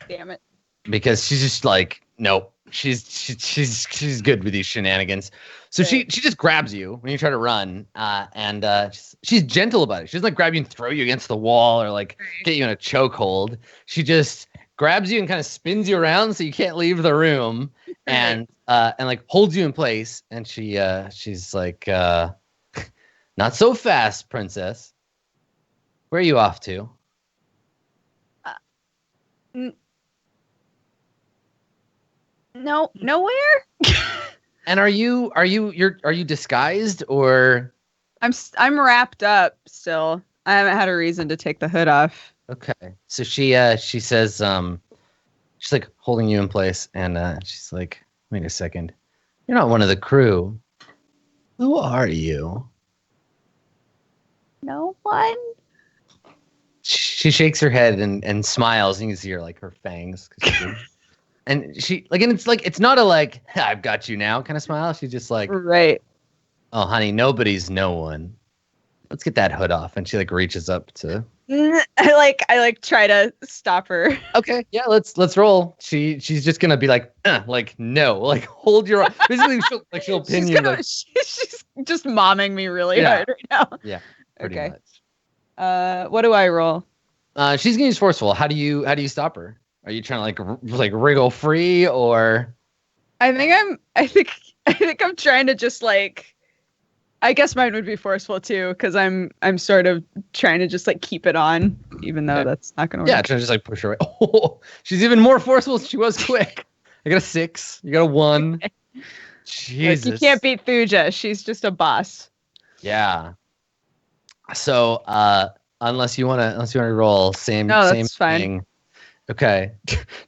Damn it. Because she's just like, nope. She's good with these shenanigans. So she just grabs you when you try to run, and she's gentle about it. She doesn't like grab you and throw you against the wall or like get you in a chokehold. She just grabs you and kind of spins you around so you can't leave the room, and like holds you in place. And she's like, not so fast, princess. Where are you off to? No, nowhere. And are you disguised or? I'm wrapped up still. I haven't had a reason to take the hood off. Okay. So she says she's like holding you in place, and she's like, wait a second, you're not one of the crew. Who are you? No one. She shakes her head and smiles, and you can see her like her fangs. And it's not a like, I've got you now kind of smile. She's just like, right. Oh, honey, nobody's no one. Let's get that hood off. And she like reaches up to. I try to stop her. Okay, yeah, let's roll. She's just gonna be like no, like hold your. Basically, she'll pin you. She's just momming me really hard right now. Yeah. Pretty Okay. much. What do I roll? She's gonna use forceful. How do you stop her? Are you trying to like wriggle free or? I think I'm trying to just like. I guess mine would be forceful too, because I'm sort of trying to just like keep it on, even though that's not gonna work. Yeah, trying to just like push her away. Oh, she's even more forceful than she was quick. I got a 6. You got a 1. Jesus. Like, you can't beat Thuja. She's just a boss. Yeah. So unless you wanna roll same that's thing. fine. Okay.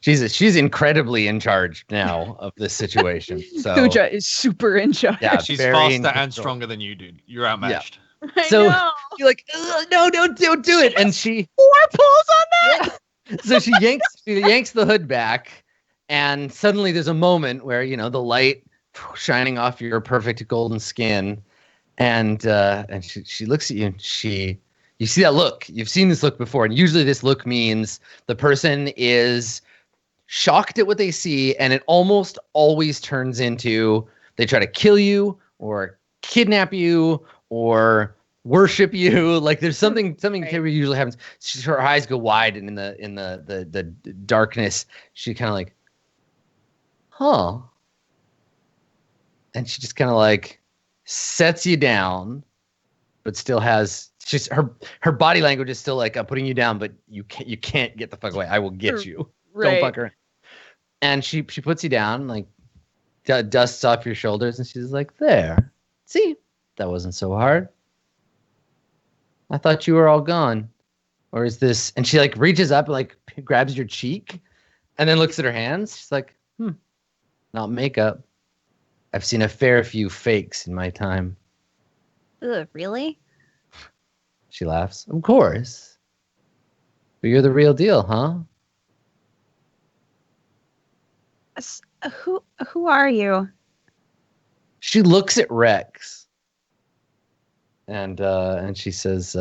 Jesus, she's incredibly in charge now of this situation. So Thuja is super in charge. Yeah, She's very in faster and control. stronger than you, dude. You're outmatched. I So know. you're like, no, don't do it. And she 4 pulls on that. Yeah. So she yanks the hood back, and suddenly there's a moment where the light shining off your perfect golden skin, and she looks at you, and you see that look. You've seen this look before, and usually this look means the person is shocked at what they see, and it almost always turns into they try to kill you or kidnap you or worship you. Like there's something Right. usually happens. Her eyes go wide, and in the darkness, she kind of like, huh, and she just kind of like sets you down, but still has. She's her body language is still like, I'm putting you down, but you can't get the fuck away. I will get you. Right. Don't fuck her. And she puts you down, like dusts off your shoulders, and she's like, there. See, that wasn't so hard. I thought you were all gone. Or is this? And she like reaches up and like grabs your cheek, and then looks at her hands. She's like, not makeup. I've seen a fair few fakes in my time. Ugh, really? She laughs. Of course. But you're the real deal, huh? Who are you? She looks at Rex. And she says,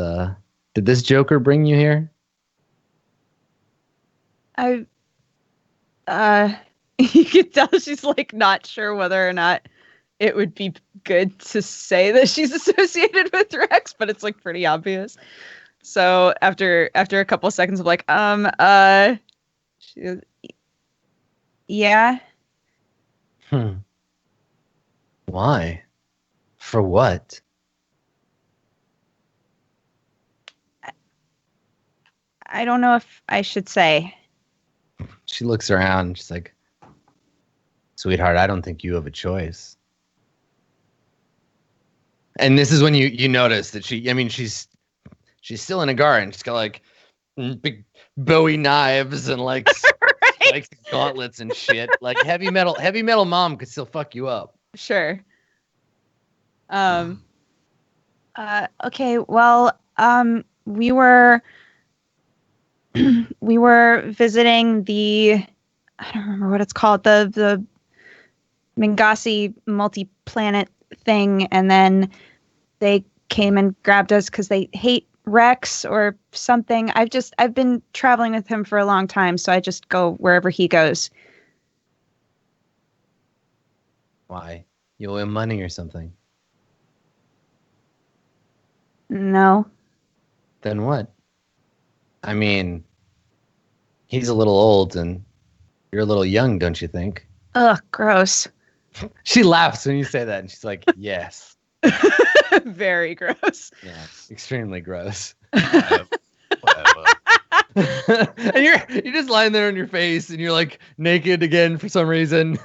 did this Joker bring you here? You could tell she's like not sure whether or not it would be good to say that she's associated with Rex, but it's like pretty obvious. So after a couple of seconds of like, Yeah. Why? For what? I don't know if I should say. She looks around. She's like, sweetheart, I don't think you have a choice. And this is when you notice that she's still in a garden. She's got like big Bowie knives and like Right? like gauntlets and shit. Like heavy metal mom could still fuck you up. Sure. Okay, well, we were we were visiting the, I don't remember what it's called, the Mingasi multi-planet thing, and then they came and grabbed us because they hate Rex or something. I've been traveling with him for a long time, so I just go wherever he goes. Why? You owe him money or something. No. Then what? I mean, he's a little old and you're a little young, don't you think? Ugh, gross. She laughs when you say that, and she's like, yes. Very gross. Yeah, extremely gross. Whatever. And you're just lying there on your face, and you're like naked again for some reason.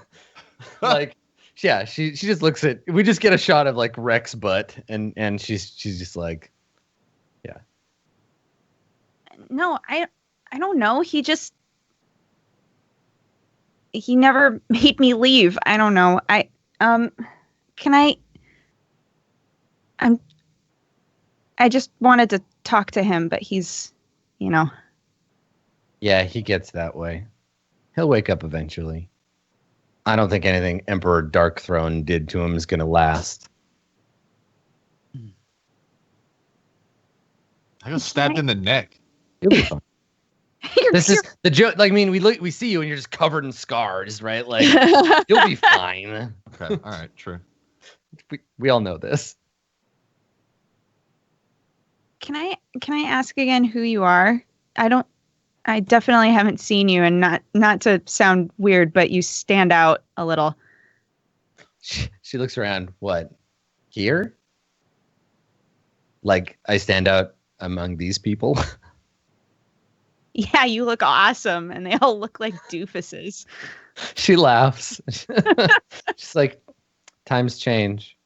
Like, yeah, she just looks at. We just get a shot of like Rex butt, and she's just like, yeah. No, I don't know. He never made me leave. I don't know. I just wanted to talk to him, but he's, Yeah, he gets that way. He'll wake up eventually. I don't think anything Emperor Darkthrone did to him is going to last. I got stabbed in the neck. He'll be fine. This is the joke. Like, I mean, we see you and you're just covered in scars, right? Like, you'll be fine. Okay, all right, true. We all know this. Can I ask again who you are? I definitely haven't seen you, and not to sound weird, but you stand out a little. She looks around. What? Here? Like, I stand out among these people? Yeah, you look awesome, and they all look like doofuses. She laughs. She's like, times change.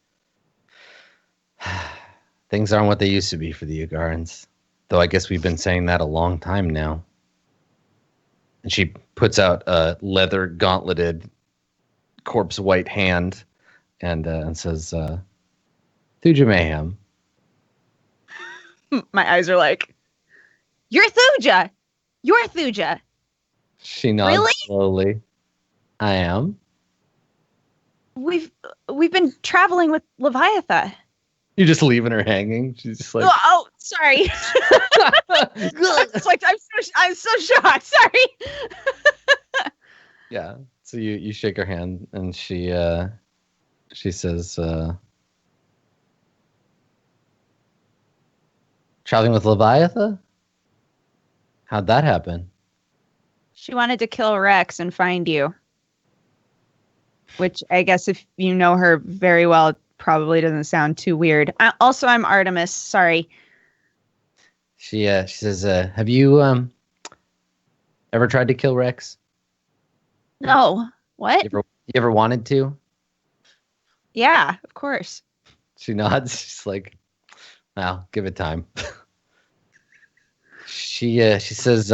Things aren't what they used to be for the Ugarans. Though I guess we've been saying that a long time now. And she puts out a leather gauntleted corpse white hand and says, Thuja Mayhem. My eyes are like, you're Thuja! You're Thuja! She nods Really? slowly. I am. We've been traveling with Leviatha. You're just leaving her hanging. She's just like, Oh, sorry. It's like I'm so shocked. Sorry. yeah. So you shake her hand and she says, traveling with Leviatha? How'd that happen? She wanted to kill Rex and find you. Which I guess if you know her very well, it probably doesn't sound too weird. I'm Artemis. Sorry. She says, have you ever tried to kill Rex? No. What? You ever wanted to? Yeah, of course. She nods. She's like, well, give it time. She says,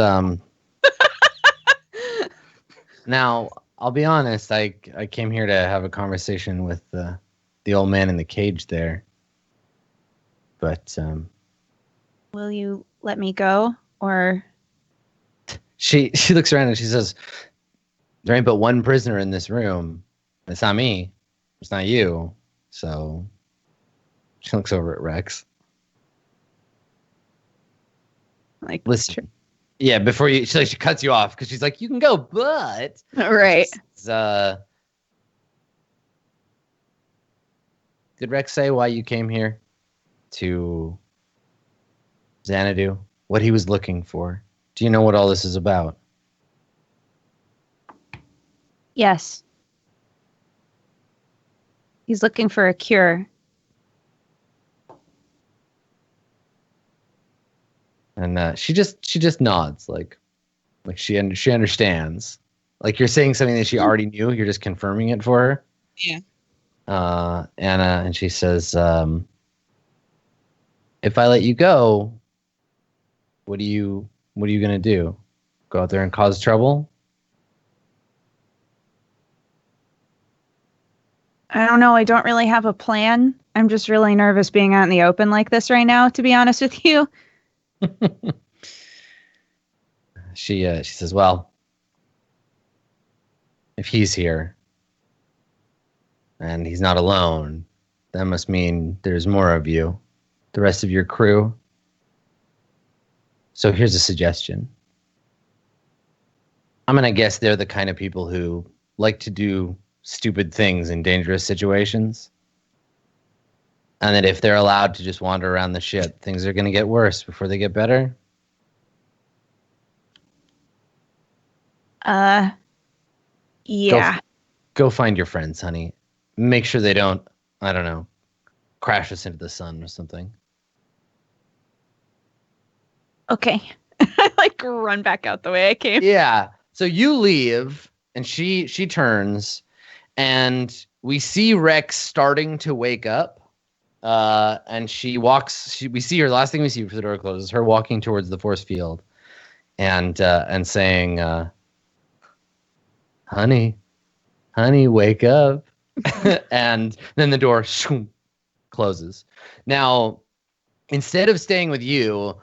now, I'll be honest, I came here to have a conversation with the old man in the cage there. But Will you let me go? Or she looks around and she says, there ain't but one prisoner in this room. It's not me. It's not you. So she looks over at Rex. like Listen. Yeah, before she cuts you off because she's like, you can go, but right. Did Rex say why you came here to Xanadu? What he was looking for? Do you know what all this is about? Yes. He's looking for a cure. And she just nods, like she understands. Like you're saying something that she already knew. You're just confirming it for her. Yeah. And she says, "If I let you go, what are you gonna do? Go out there and cause trouble?" I don't know. I don't really have a plan. I'm just really nervous being out in the open like this right now, to be honest with you. She says, "Well, if he's here and he's not alone, that must mean there's more of you, the rest of your crew. So here's a suggestion. I'm going to guess they're the kind of people who like to do stupid things in dangerous situations. And that if they're allowed to just wander around the ship, things are going to get worse before they get better." Yeah. Go find your friends, honey. Make sure they don't, I don't know, crash us into the sun or something. Okay. I like run back out the way I came. Yeah. So you leave, and she turns, and we see Rex starting to wake up. And she walks. We see her. Last thing we see before the door closes, her walking towards the force field, and saying, "Honey, wake up!" And then the door closes. Now, instead of staying with you,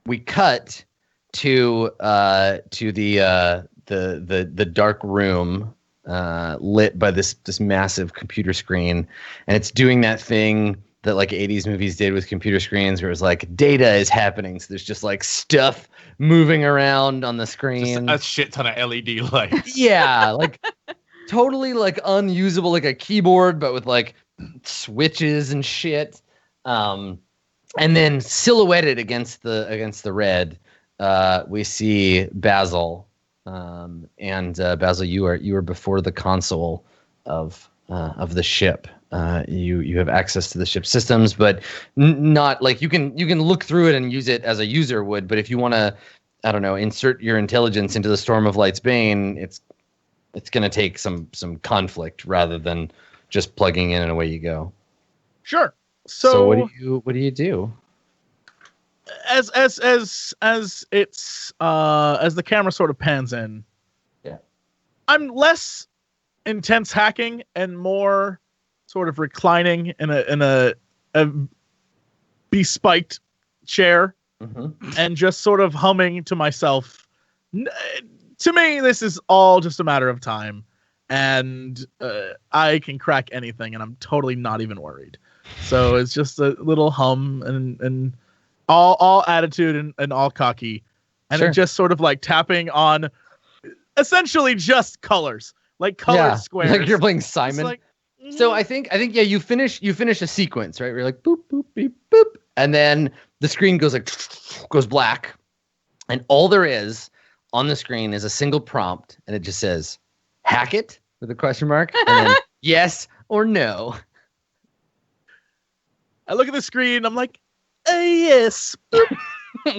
we cut to the dark room, lit by this massive computer screen, and it's doing that thing that like 80s movies did with computer screens, where it was like data is happening, so there's just like stuff moving around on the screen, just a shit ton of LED lights. Yeah, like totally like unusable, like a keyboard, but with like switches and shit. And then silhouetted against the red, we see Basil. And Basil, you are before the console of the ship. You have access to the ship systems, but not like you can look through it and use it as a user would. But if you want to, I don't know, insert your intelligence into the Storm of Light's bane, it's going to take some conflict rather than just plugging in and away you go. Sure. So what do you do? As the camera sort of pans in, yeah, I'm less intense hacking and more sort of reclining in a bespiked chair, and just sort of humming to myself. To me, this is all just a matter of time, and I can crack anything, and I'm totally not even worried. So it's just a little hum and all attitude and all cocky, and Sure. It just sort of like tapping on essentially just colors, like colored squares. Like you're playing Simon. Like, So I think yeah, you finish a sequence, right? Where you're like boop boop beep boop, and then the screen goes black, and all there is on the screen is a single prompt, and it just says "hack it" with a question mark, and then yes or no. I look at the screen, I'm like, yes.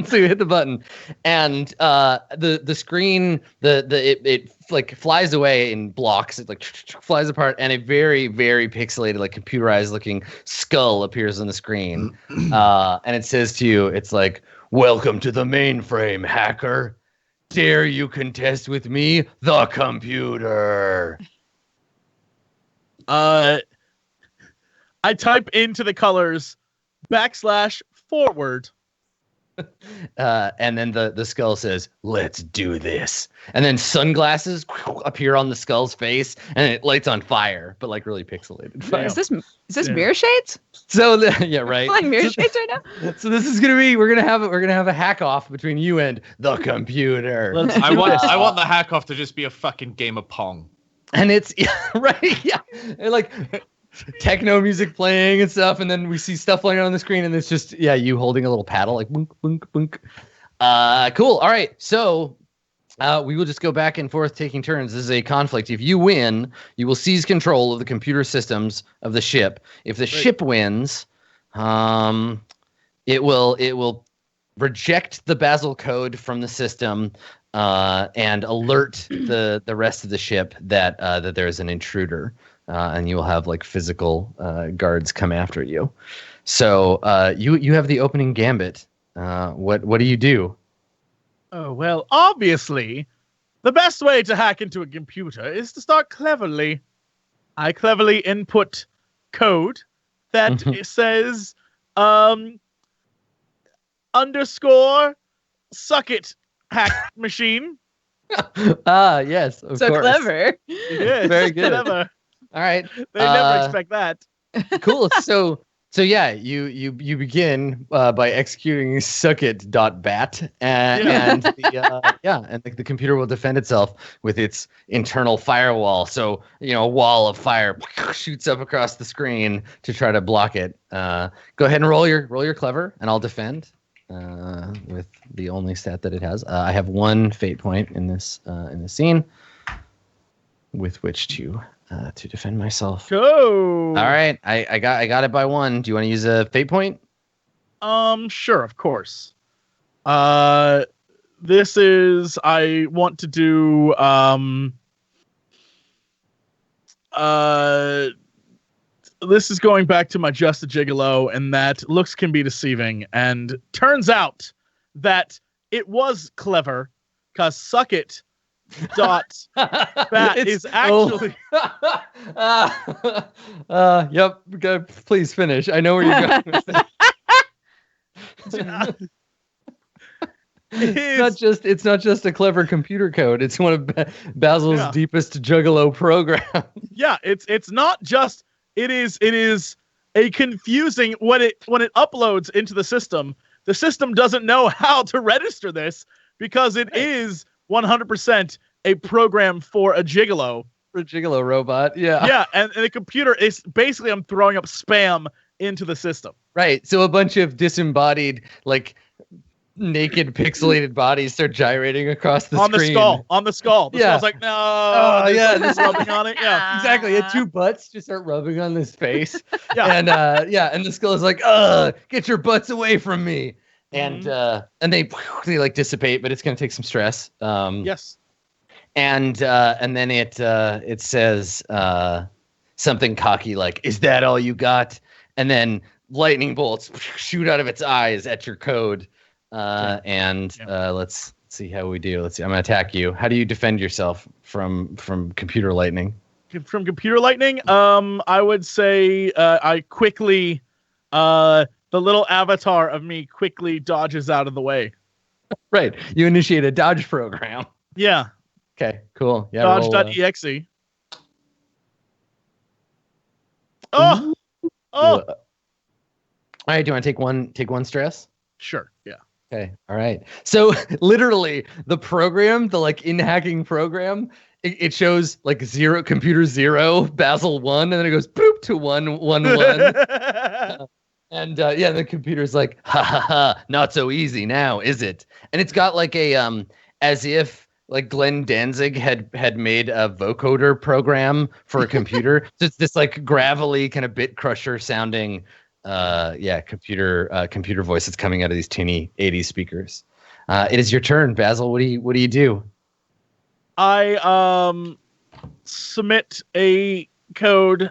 So you hit the button, and the screen it like flies away in blocks. It like flies apart, and a very very pixelated, like computerized looking skull appears on the screen, and it says to you, it's like, "Welcome to the mainframe, hacker. Dare you contest with me, the computer?" I type into the colors /forward. And then the skull says, "Let's do this." And then sunglasses appear on the skull's face, and it lights on fire, but like really pixelated fire. Is this Mirror Shades? So yeah, right. Playing Mirror Shades right now? So this is gonna be we're gonna have a hack off between you and the computer. I want the hack off to just be a fucking game of Pong. And it's right, yeah, and like techno music playing and stuff, and then we see stuff flying on the screen, and it's just you holding a little paddle, like boonk boonk boonk. Cool. All right, so We will just go back and forth taking turns. This is a conflict. If you win, you will seize control of the computer systems of the ship. If the ship wins, it will reject the Basil code from the system and alert the rest of the ship that there is an intruder, and you will have like physical guards come after you. So you have the opening gambit. What do you do? Oh, well, obviously, the best way to hack into a computer is to start cleverly. I cleverly input code that says underscore suck it hack machine. Yes, of So course. clever. Yes, Very good. clever. All right. They never expect that. Cool. So yeah, you begin by executing suckit.bat, and the computer will defend itself with its internal firewall. So a wall of fire shoots up across the screen to try to block it. Go ahead and roll your clever, and I'll defend with the only stat that it has. I have 1 fate point in this scene with which to defend myself. Go. All right, I got it by 1. Do you want to use a fate point? Sure, of course. This is I want to do this is going back to my Just a Gigolo, and that looks can be deceiving, and turns out that it was clever, because suck it dot bat is actually yep. Please finish. I know where you're going with it. It's not just a clever computer code. It's one of Basil's deepest juggalo programs. Yeah, it's not just it is a confusing when it uploads into the system doesn't know how to register this because it is 100% a program for a gigolo. For a gigolo robot, yeah. Yeah, and the computer is basically I'm throwing up spam into the system. Right. So a bunch of disembodied, like naked pixelated bodies start gyrating across the screen. On the skull. The skull's like, no. Oh, yeah. This rubbing on it. Yeah. Exactly. And 2 butts just start rubbing on this face. Yeah. And and the skull is like, get your butts away from me. And they like dissipate, but it's gonna take some stress. Yes. And then it says something cocky like, "Is that all you got?" And then lightning bolts shoot out of its eyes at your code. Let's see how we do. Let's see. I'm gonna attack you. How do you defend yourself from computer lightning? From computer lightning, I would say I quickly the little avatar of me quickly dodges out of the way. Right. You initiate a dodge program. Yeah. Okay, cool. Yeah. Dodge.exe. Oh. All right, do you want to take one stress? Sure. Yeah. Okay. All right. So literally the program, the like in-hacking program, it shows like 0, computer 0, Basil 1, and then it goes boop to 1, 1, 1. And the computer's like, ha ha ha, not so easy now, is it? And it's got like a as if like Glenn Danzig had made a vocoder program for a computer. So it's this like gravelly kind of bit crusher sounding computer voice that's coming out of these teeny 80s speakers. It is your turn, Basil. What do you do? I submit a code.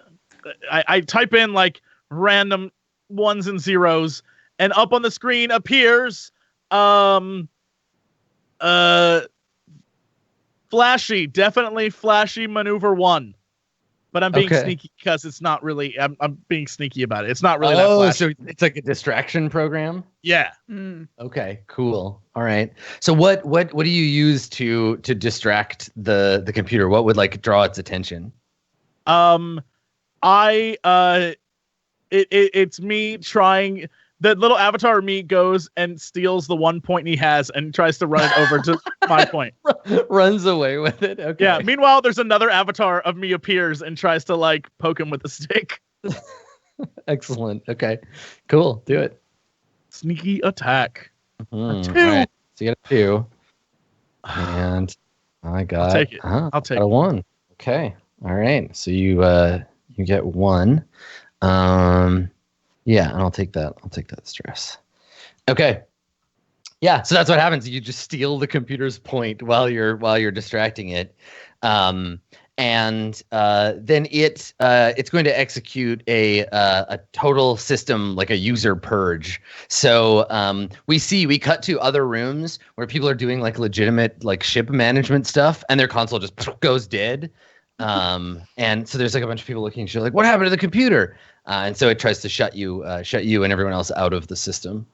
I type in like random 1s and 0s, and up on the screen appears flashy, definitely flashy maneuver 1. But I'm being sneaky because it's not really. I'm being sneaky about it. It's not really that flashy. So it's like a distraction program. Yeah. Okay. Cool. All right. So what do you use to distract the computer? What would like draw its attention? It's me trying. The little avatar of me goes and steals the 1 point he has and tries to run it over to my point. Runs away with it. Okay. Yeah. Meanwhile, there's another avatar of me appears and tries to like poke him with a stick. Excellent. Okay. Cool. Do it. Sneaky attack. 2. Right. So you got a 2. And I got. I'll take it. I'll take a 1. Okay. All right. So you get 1. Yeah, and I'll take that. I'll take that stress. Okay. Yeah, so that's what happens. You just steal the computer's point while you're distracting it, and then it's going to execute a total system, like a user purge. So we cut to other rooms where people are doing like legitimate like ship management stuff, and their console just goes dead. And so there's like a bunch of people looking at you like, what happened to the computer? And so it tries to shut you and everyone else out of the system.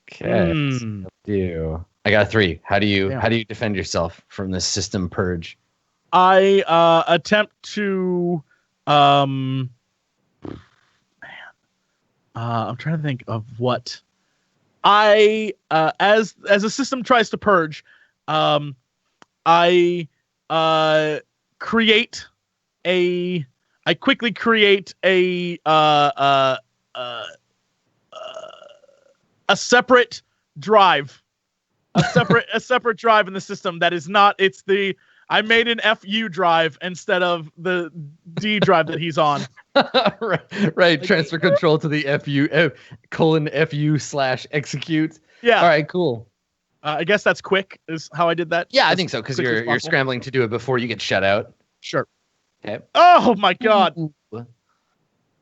Okay. I got a 3. How do you defend yourself from this system purge? I attempt to I'm trying to think of what I as a system tries to purge, I quickly create a separate drive, a separate drive in the system that is not. I made an FU drive instead of the D drive that he's on. right. Transfer control to the FU/execute. Yeah. All right. Cool. I guess that's quick. Is how I did that. Yeah, I think so because you're scrambling to do it before you get shut out. Sure. Okay. Oh my God.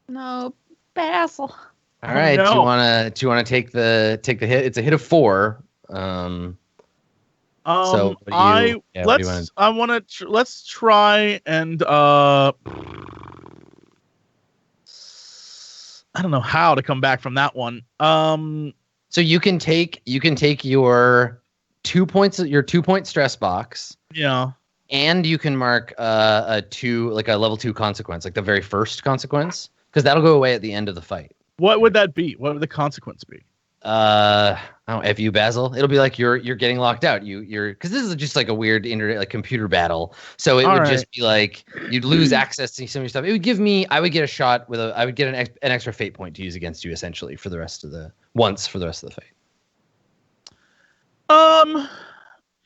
No, Basil. All right. No. Do you wanna take the hit? It's a hit of 4. So let's try and I don't know how to come back from that one. So you can take your 2 points, your 2-point stress box. Yeah. And you can mark a level 2 consequence, like the very first consequence, because that'll go away at the end of the fight. What would that be? What would the consequence be? I don't know, FU Basil. It'll be like you're getting locked out. You're because this is just like a weird internet like computer battle. So it would just be like you'd lose access to some of your stuff. It would give me. I would get a shot with I would get an extra fate point to use against you essentially for the rest of the fight.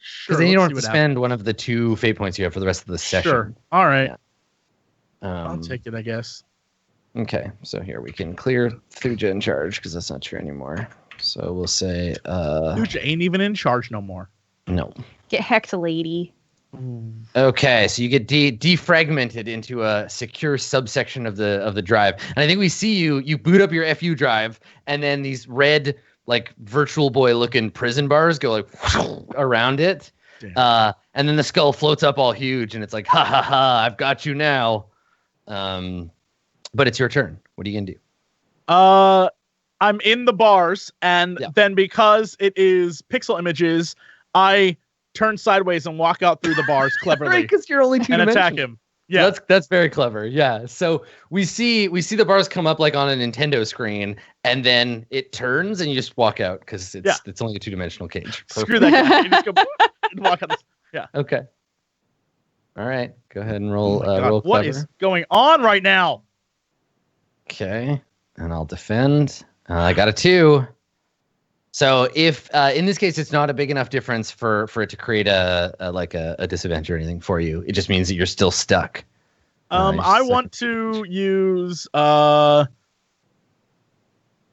Sure. Because then you don't have to spend one of the 2 fate points you have for the rest of the session. Sure. All right. Yeah. I'll take it, I guess. Okay, so here we can clear Fujiya in charge because that's not true anymore. So we'll say Fujiya ain't even in charge no more. No. Get hecked, lady. Okay, so you get defragmented into a secure subsection of the drive, and I think we see you boot up your FU drive, and then these red like Virtual Boy looking prison bars go like around it, and then the skull floats up all huge, and it's like ha ha ha, I've got you now. But it's your turn. What are you gonna do? I'm in the bars, and then because it is pixel images, I turn sideways and walk out through the bars cleverly. Right, because you're only 2 and dimensional. Attack him. Yeah, that's very clever. Yeah, so we see the bars come up like on a Nintendo screen, and then it turns, and you just walk out because it's only a 2-dimensional cage. Perfect. Screw that guy. You just go and walk out. Yeah. Okay. All right. Go ahead and roll. roll. Clever. What is going on right now? Okay, and I'll defend. I got a 2. So if in this case it's not a big enough difference for it to create a disadvantage or anything for you, it just means that you're still stuck. I want to use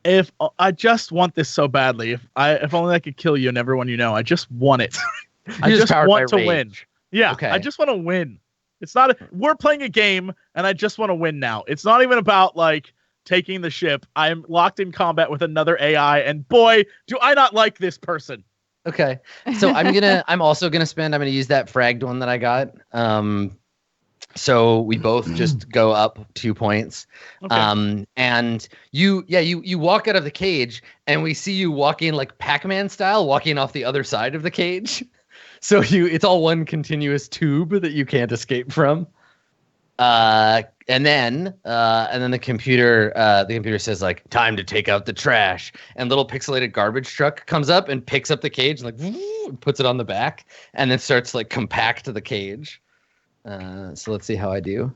if I just want this so badly. If only I could kill you and everyone you know. I just want it. I just want to win. Yeah, okay. I just want to win. It's not we're playing a game and I just want to win now. It's not even about like taking the ship. I'm locked in combat with another AI, and boy, do I not like this person. Okay. So I'm gonna use that fragged one that I got. So we both just go up 2 points. Okay. And you walk out of the cage, and we see you walking like Pac-Man style, walking off the other side of the cage. So it's all one continuous tube that you can't escape from. And then the computer says like, time to take out the trash, and little pixelated garbage truck comes up and picks up the cage and like puts it on the back, and then starts like compact the cage. So let's see how I do.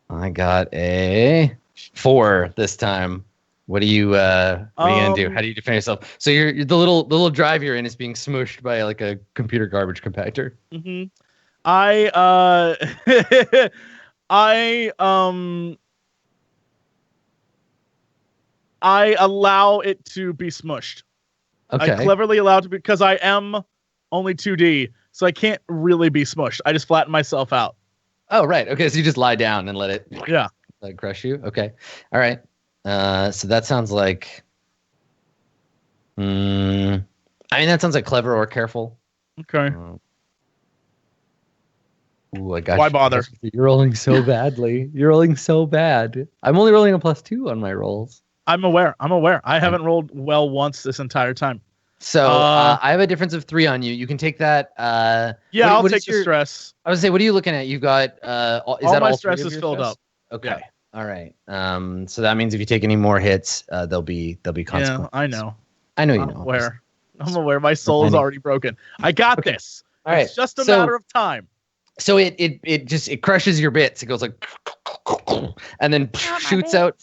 I got a 4 this time. What are you gonna do? How do you defend yourself? So you're the little drive you're in is being smushed by like a computer garbage compactor. Mm-hmm. I allow it to be smushed. Okay. I cleverly allow it to be, because I am only 2D, so I can't really be smushed. I just flatten myself out. Oh, right. Okay, so you just lie down and let it crush you. Okay. All right. So that sounds like that sounds like clever or careful. Okay. Ooh, I got Why you. bother? You're rolling so badly. You're rolling so bad. I'm only rolling a +2 on my rolls. I'm aware. I haven't rolled well once this entire time. So I have a difference of 3 on you. You can take that. I'll take the stress. I was say, what are you looking at? You've got all my stress is filled up. Okay. Yeah. All right. So that means if you take any more hits, there'll be consequences. Yeah, I know. I know you I'm know. aware. I'm aware. My soul is already broken. I got this. All right. It's just a matter of time. So it crushes your bits. It goes like, and then shoots out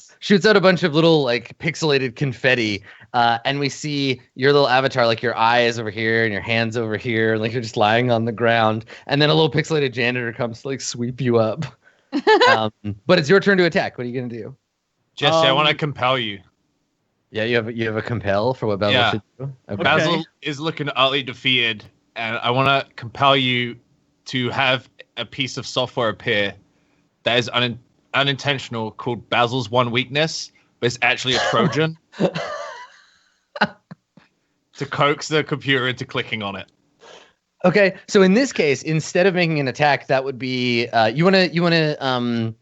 a bunch of little like pixelated confetti. And we see your little avatar, like your eyes over here and your hands over here, and like you're just lying on the ground. And then a little pixelated janitor comes to like sweep you up. But it's your turn to attack. What are you gonna do? Jesse, I want to compel you. Yeah, you have a compel for what Basil should do. Okay. Basil is looking utterly defeated, and I want to compel you to have a piece of software appear that is unintentional, called Basil's one weakness, but it's actually a Trojan to coax the computer into clicking on it. Okay, so in this case, instead of making an attack, that would be you want to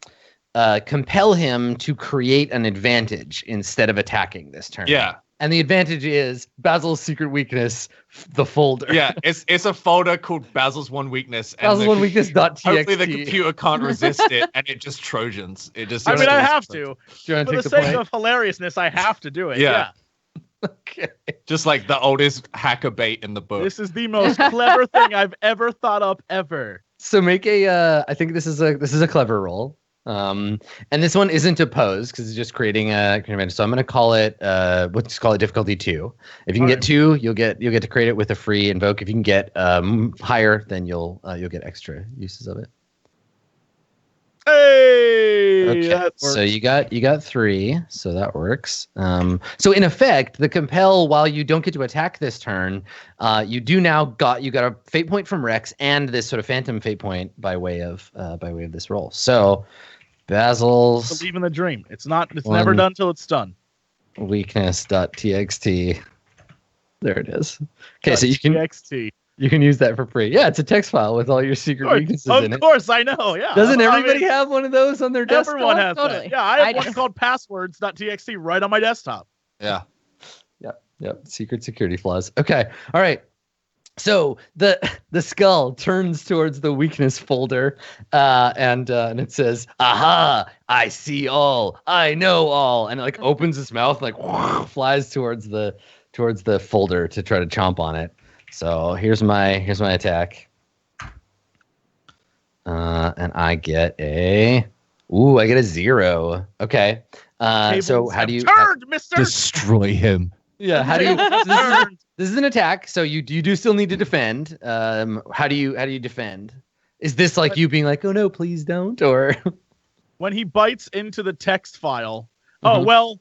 compel him to create an advantage instead of attacking this turn. Yeah. And the advantage is Basil's secret weakness, the folder. Yeah, it's a folder called Basil's one weakness. Basil's one weakness.txt. Hopefully the computer can't resist it, and it just Trojans. It just. I mean, I have to. For the sake of hilariousness, I have to do it. Yeah. Okay. Just like the oldest hacker bait in the book. This is the most clever thing I've ever thought up ever. So make a. I think this is a clever roll. And this one isn't a pose because it's just creating a convention. So I'm going to call it let's call it difficulty 2. If you can get 2, you'll get to create it with a free invoke. If you can get higher, then you'll get extra uses of it. Hey, okay. So you got 3, so that works. So in effect, the compel, while you don't get to attack this turn, you got a fate point from Rex and this sort of phantom fate point by way of this roll. So Basil's believe in the dream. It's never done till it's done. Weakness.txt. There it is. Okay, so you can use that for free. Yeah, it's a text file with all your secret weaknesses in it. Of course, I know. Yeah. Doesn't everybody have one of those on their desktop? Everyone has Totally. that. Yeah, I have one called passwords.txt right on my desktop. Yeah. Yep. Secret security flaws. Okay. All right. So the skull turns towards the weakness folder, and it says, "Aha! I see all. I know all," and it like opens its mouth, and, like flies towards the folder to try to chomp on it. So here's my attack, and I get a 0. Okay. So how do you destroy him? Yeah. How do you? This is an attack, so you do still need to defend. How do you defend? Is this like you being like, "Oh no, please don't," or when he bites into the text file? Oh well.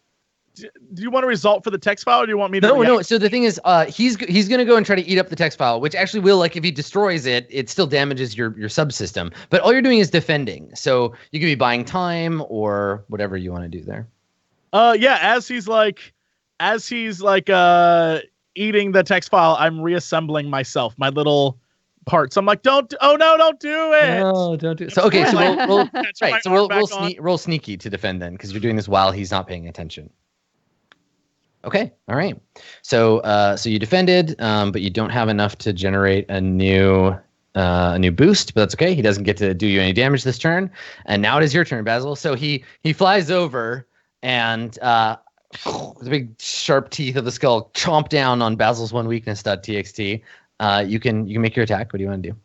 Do you want a result for the text file, or do you want me to? No. So the thing is, he's gonna go and try to eat up the text file, which actually will, like, if he destroys it, it still damages your subsystem. But all you're doing is defending. So you could be buying time or whatever you want to do there. Yeah. As he's eating the text file, I'm reassembling myself, my little parts. I'm like, don't do it. No, don't do it. So okay, so roll sneaky to defend then, because you're doing this while he's not paying attention. Okay, all right. So you defended, but you don't have enough to generate a new boost. But that's okay. He doesn't get to do you any damage this turn. And now it is your turn, Basil. So he flies over and the big sharp teeth of the skull chomp down on Basil's one weakness.txt. You can make your attack. What do you want to do?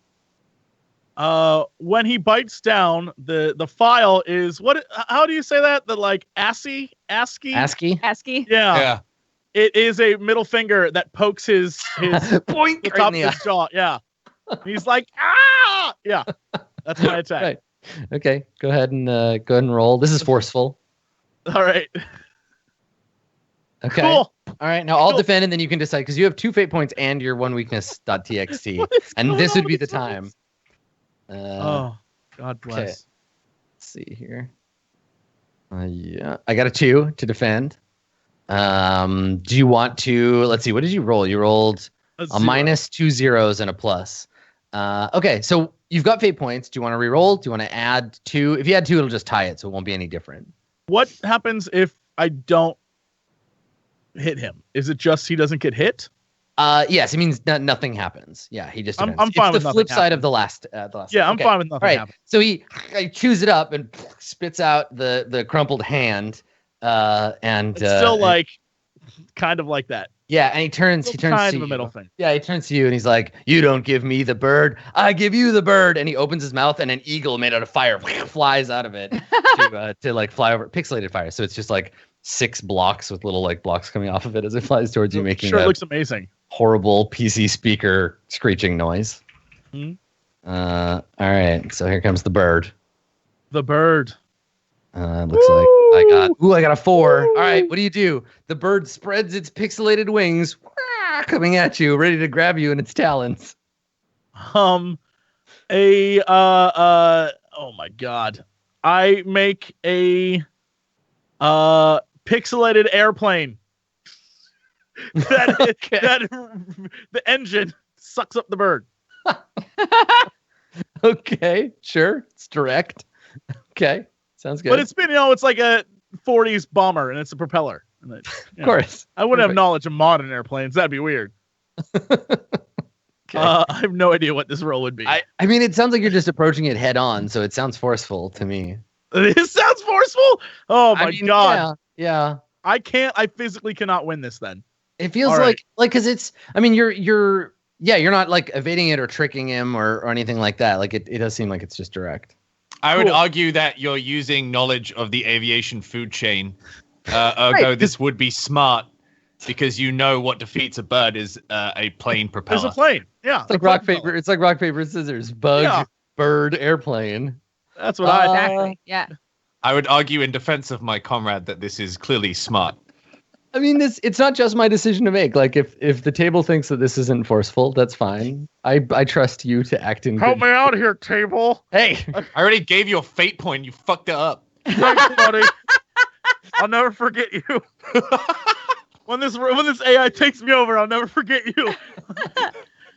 when he bites down, the file is what? How do you say that? The like ASCII? ASCII. Yeah. It is a middle finger that pokes his Boink, the right top in of the his jaw. Yeah. He's like, ah! Yeah. That's my attack. Right. Okay, go ahead and roll. This is forceful. All right. Okay. Cool. All right. Now I'll Cool. defend, and then you can decide because you have 2 fate points and your 1 weakness.txt, What is and going this would on be with the these time. Oh, God bless. okay. Let's see here. Yeah, I got a 2 to defend. Do you want to? Let's see. What did you roll? You rolled a zero. minus 2 zeros and a plus. Okay, so you've got fate points. Do you want to re-roll? Do you want to add 2? If you add 2, it'll just tie it, so it won't be any different. What happens if I don't hit him? Is it just he doesn't get hit? Yes, it means nothing happens. Yeah, he just. I'm defends. fine it's with the nothing flip side of happens. the last. Yeah, I'm okay. fine with nothing All right, happening. so he chews it up and spits out the crumpled hand, and It's still like kind of like that. yeah, and he turns Kind to of a you. middle thing. Yeah, he turns to you and he's like, "You don't give me the bird, I give you the bird." And he opens his mouth and an eagle made out of fire flies out of it to like fly over pixelated fire. So it's just like 6 blocks with little like blocks coming off of it as it flies towards you, making Sure, a it looks amazing. horrible PC speaker screeching noise. Hmm. All right, so here comes the bird. The bird. Looks like I got a 4. All right, what do you do? The bird spreads its pixelated wings, coming at you, ready to grab you in its talons. Oh my God. I make a pixelated airplane. that the engine sucks up the bird. Okay, sure, it's direct. Okay, sounds good. But it's been, it's like a 40s bomber and it's a propeller. And of course. I wouldn't have Perfect. knowledge of modern airplanes. That'd be weird. Okay. I have no idea what this roll would be. I mean, it sounds like you're just approaching it head on, so it sounds forceful to me. This sounds forceful. Oh my God. Yeah. I physically cannot win this then. It feels All right. like because it's. I mean, you're not like evading it or tricking him or anything like that. Like it does seem like it's just direct. I would Cool. argue that you're using knowledge of the aviation food chain. Ergo, this would be smart because you know what defeats a bird is a plane propeller. There's a plane. Yeah. It's like rock paper. It's like rock paper scissors. Bug, bird, airplane. That's what I Exactly. Yeah. I would argue in defense of my comrade that this is clearly smart. I mean, it's not just my decision to make. Like, if the table thinks that this isn't forceful, that's fine. I trust you to act in Help good. me out here, table. Hey, I already gave you a fate point. You fucked it up. Thanks, buddy. I'll never forget you. When this AI takes me over, I'll never forget you.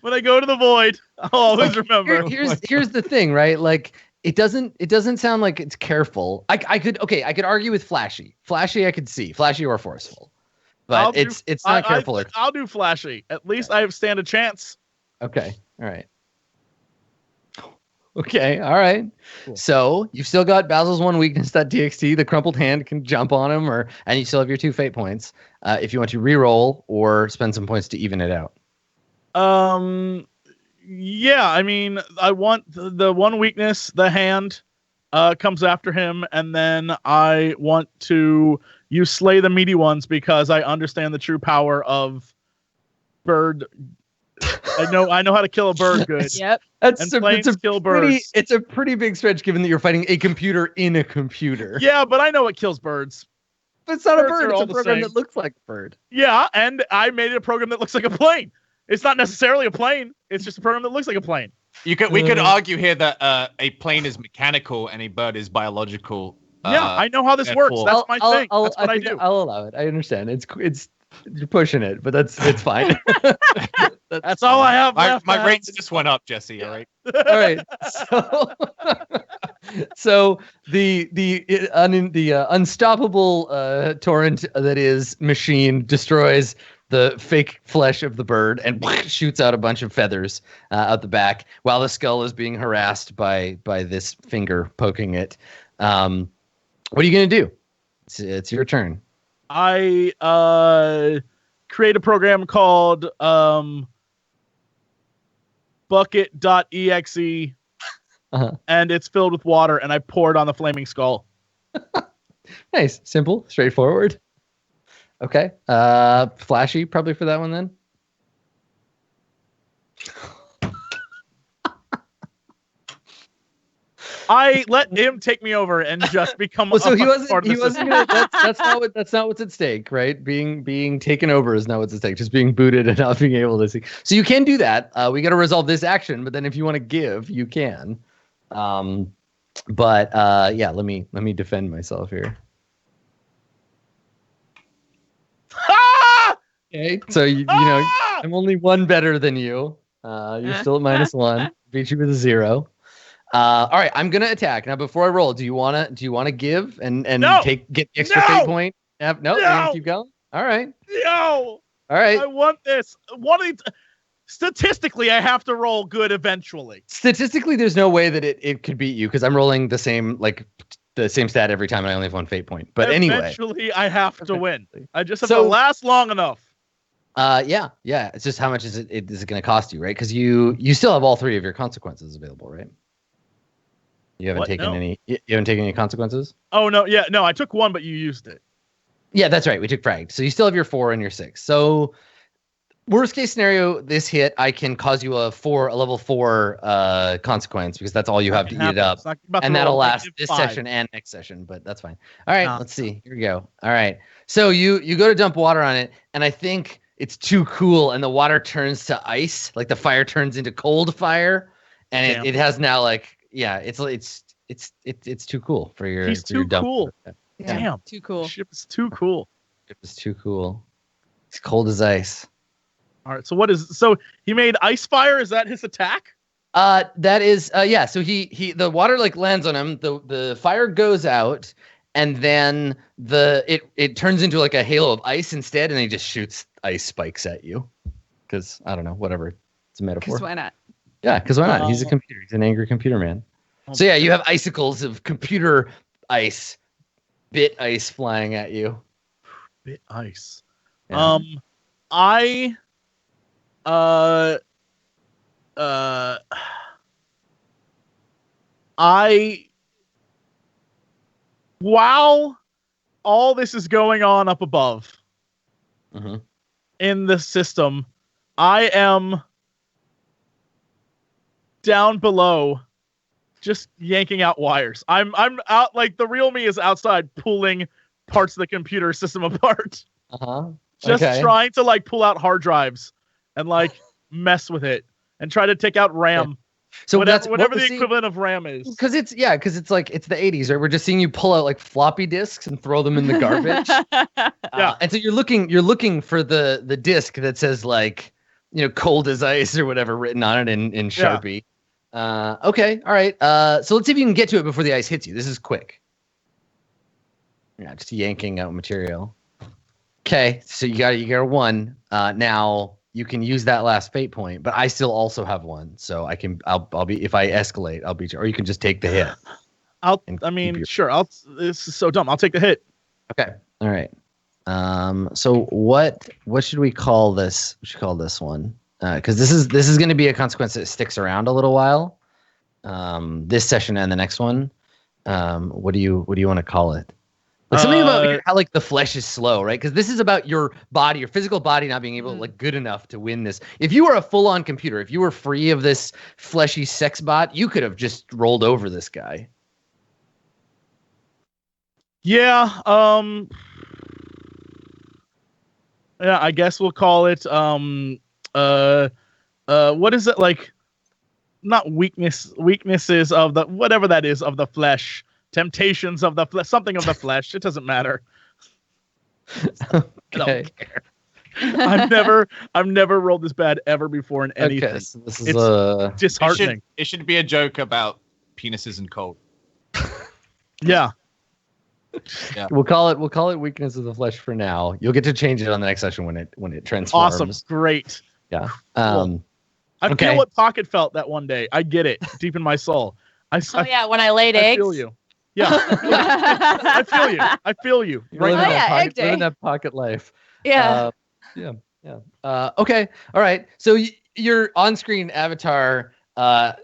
When I go to the void, I'll always remember. here's the thing, right? Like, it doesn't sound like it's careful. I could argue with flashy. Flashy, I could see flashy or forceful, but it's not careful. I'll do flashy. At least I stand a chance. Okay. All right. Okay. All right. Cool. So you've still got Basil's 1 weakness.txt. The crumpled hand can jump on him, and you still have your 2 fate points. If you want to re-roll or spend some points to even it out. Yeah. I mean, I want the 1 weakness. The hand comes after him, and then I want to use slay the meaty ones because I understand the true power of bird. I know how to kill a bird good. Yep. Planes kill birds. It's a pretty big stretch given that you're fighting a computer in a computer. Yeah, but I know what kills birds. But it's not a Birds bird. are It's all a the program same. that looks like a bird. Yeah, and I made a program that looks like a plane. It's not necessarily a plane. It's just a program that looks like a plane. We could argue here that a plane is mechanical and a bird is biological. Yeah, I know how this yeah, works. cool. That's my thing. That's what I think do. I'll allow it. I understand. It's you're pushing it, but it's fine. That's all I have left. My man. rates just went up, Jesse. All right. All right. So the unstoppable torrent that is machine destroys the fake flesh of the bird and shoots out a bunch of feathers out the back while the skull is being harassed by this finger poking it. What are you gonna do? It's your turn. I create a program called Bucket.exe and it's filled with water, and I pour it on the flaming skull. Nice, simple, straightforward. Okay. Flashy probably for that one then. I let him take me over and just become. Well, so he part wasn't. of He the wasn't. system. That's not what's at stake, right? Being taken over is not what's at stake. Just being booted and not being able to see. So you can do that. We got to resolve this action, but then if you want to give, you can. But yeah, let me defend myself here. Okay, so you know I'm only one better than you. You're still at -1. Beat you with a 0. All right, I'm gonna attack now. Before I roll, do you wanna give and get the extra fate point? No, you're gonna keep going. All right. No. All right. I want this. Statistically, I have to roll good eventually. Statistically, there's no way that it could beat you because I'm rolling the same stat every time, and I only have 1 fate point. But eventually, I have to win. I just have to last long enough. Yeah. It's just how much is it going to cost you, right? Because you still have all 3 of your consequences available, right? You haven't taken any. You haven't taken any consequences. Oh no! Yeah, no. I took 1, but you used it. Yeah, that's right. We took fragged, so you still have your 4 and your 6. So, worst case scenario, this hit I can cause you a level 4 consequence because that's all you have to eat it up, and that'll last this session and next session. But that's fine. All right, let's see. Here we go. All right. So you go to dump water on it, and I think it's too cool, and the water turns to ice, like the fire turns into cold fire, and it has now like. Yeah, it's too cool for your. He's too cool. Yeah. Damn, too cool. Ship is too cool. It was too cool. It's cold as ice. All right. So he made ice fire. Is that his attack? That is. Yeah. So he the water like lands on him. The fire goes out, and then it turns into like a halo of ice instead, and he just shoots ice spikes at you. Because I don't know, whatever. It's a metaphor. Because why not? Yeah, because why not? He's a computer. He's an angry computer man. So yeah, you have icicles of computer ice, bit ice flying at you. Bit ice. Yeah. While all this is going on up above in the system, I am down below just yanking out wires. I'm out, like the real me is outside pulling parts of the computer system apart. Just trying to like pull out hard drives and like mess with it and try to take out RAM. So whatever the equivalent of RAM is. Because it's the 80s, right? We're just seeing you pull out like floppy disks and throw them in the garbage. Yeah. And so you're looking for the disc that says like, cold as ice or whatever written on it in Sharpie. Yeah. Okay. All right. So let's see if you can get to it before the ice hits you. This is quick. Yeah, just yanking out material. Okay. So you got a 1. Now you can use that last fate point, but I still also have 1. So I'll be, if I escalate, I'll beat you, or you can just take the hit. Sure. This is so dumb. I'll take the hit. Okay. All right. So what should we call this? We should call this one. Because this is going to be a consequence that sticks around a little while, this session and the next one. What do you want to call it? Like something about how like the flesh is slow, right? Because this is about your body, your physical body not being able to like good enough to win this. If you were a full-on computer, if you were free of this fleshy sex bot, you could have just rolled over this guy. Yeah. Yeah. I guess we'll call it. What is it like? Not weaknesses of the whatever that is of the flesh, temptations of the flesh, something of the flesh. It doesn't matter. Okay. I don't care. I've never rolled this bad ever before in anything. Okay, so this is disheartening. It should be a joke about penises and cold. Yeah. Yeah. We'll call it weakness of the flesh for now. You'll get to change it on the next session when it transforms. Awesome. Great. Yeah. Cool. I feel what Pokket felt that one day. I get it deep in my soul. When I laid eggs. I feel you. Yeah. I feel you. Right now. Egg day. Living that Pokket life. Yeah. Yeah. Okay. All right. So your on-screen avatar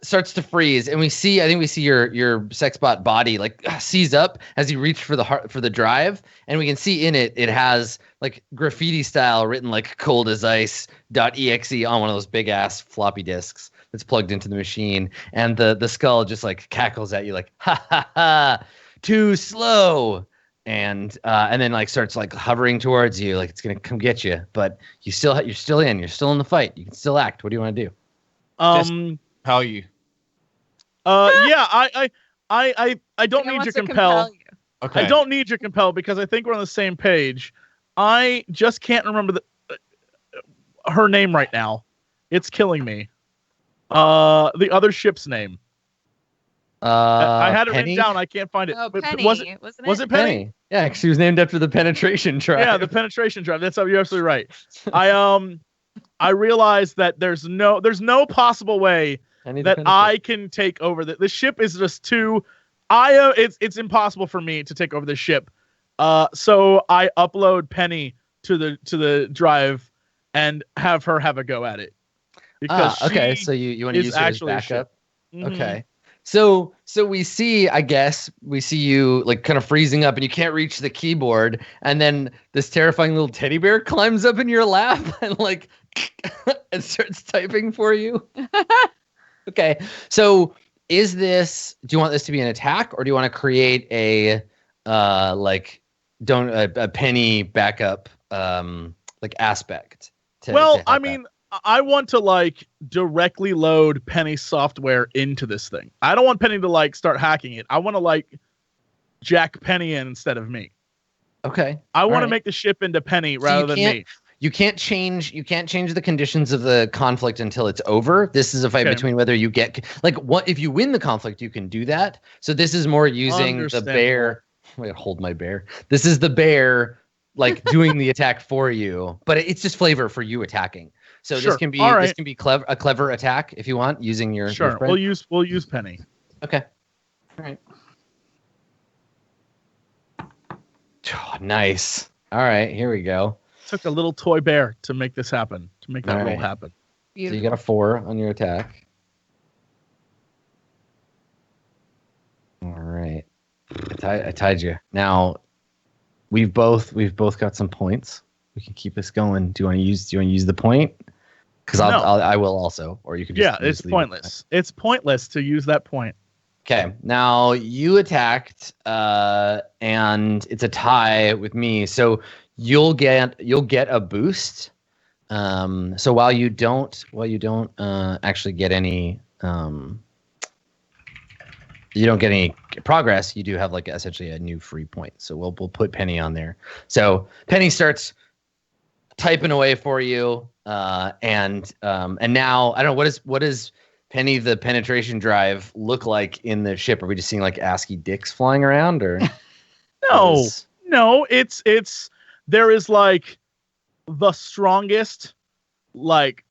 starts to freeze, and I think we see your sexbot body like seize up as you reach for the drive, and we can see in it has like graffiti style written like cold as ice.exe on one of those big ass floppy disks that's plugged into the machine, and the skull just like cackles at you like ha ha ha, too slow. And then like starts like hovering towards you, like it's gonna come get you, but you're still in the fight. You can still act. What do you want to do? How you? Yeah, I don't need your compel. Okay. I don't need your compel because I think we're on the same page. I just can't remember her name right now. It's killing me. The other ship's name. I had it Penny? written down. I can't find it. Oh, But Penny, was it Penny? Penny. Yeah, she was named after the penetration drive. Yeah, the penetration drive. That's you're absolutely right. I realized that there's no possible way that I can take over the ship is just too. It's impossible for me to take over the ship. So I upload Penny to the drive and have her have a go at it. Because okay, so you want to use her as backup? Mm-hmm. Okay. So we see you like kind of freezing up and you can't reach the keyboard, and then this terrifying little teddy bear climbs up in your lap and like and starts typing for you. Okay. So do you want this to be an attack, or do you want to create a Penny backup like aspect? I mean, I want to like directly load Penny software into this thing. I don't want Penny to like start hacking it. I want to like jack Penny in instead of me. Okay. I want to make the ship into Penny rather than me. You can't change the conditions of the conflict until it's over. This is a fight between whether you get if you win the conflict, you can do that. So this is more using the bear. Wait, hold my bear. This is the bear like doing the attack for you, but it's just flavor for you attacking. So this can be a clever attack if you want using your Sure. Your friend. We'll use Penny. Okay. All right. Oh, nice. All right, here we go. Took a little toy bear to make this happen, to make that roll happen. Beautiful. So you got a 4 on your attack. All right. I tied you. Now we've both got some points. We can keep this going. Do you want to use the point? Because I will also, or you can just it's pointless. It's pointless to use that point. Okay, now you attacked, and it's a tie with me. So you'll get a boost. So while you don't actually get any, you don't get any progress. You do have like essentially a new free point. So we'll put Penny on there. So Penny starts typing away for you, and now I don't know what is Penny the penetration drive look like in the ship? Are we just seeing like ASCII dicks flying around, or no? It's there is like the strongest, like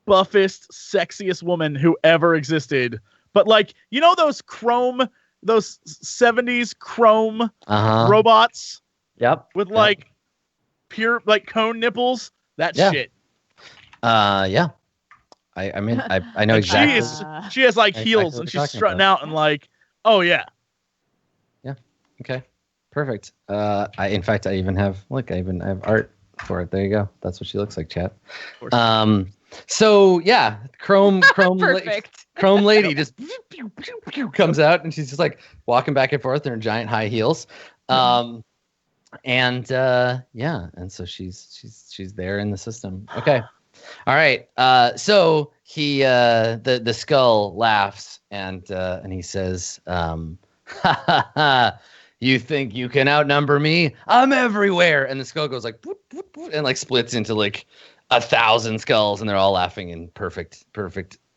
buffest, sexiest woman who ever existed. But like those 70s chrome robots. Yep. With like pure like cone nipples. That shit. Yeah. I mean, I know exactly. She has like heels and she's strutting out and like, oh yeah. Yeah. Okay. Perfect. In fact, I have art for it. There you go. That's what she looks like, chat. So yeah, chrome Perfect. Chrome lady just comes out and she's just like walking back and forth in her giant high heels. And so she's there in the system. Okay. All right. So he the skull laughs and he says, you think you can outnumber me? I'm everywhere. And the skull goes like whoop, whoop, whoop, and like splits into like 1,000 skulls, and they're all laughing in perfect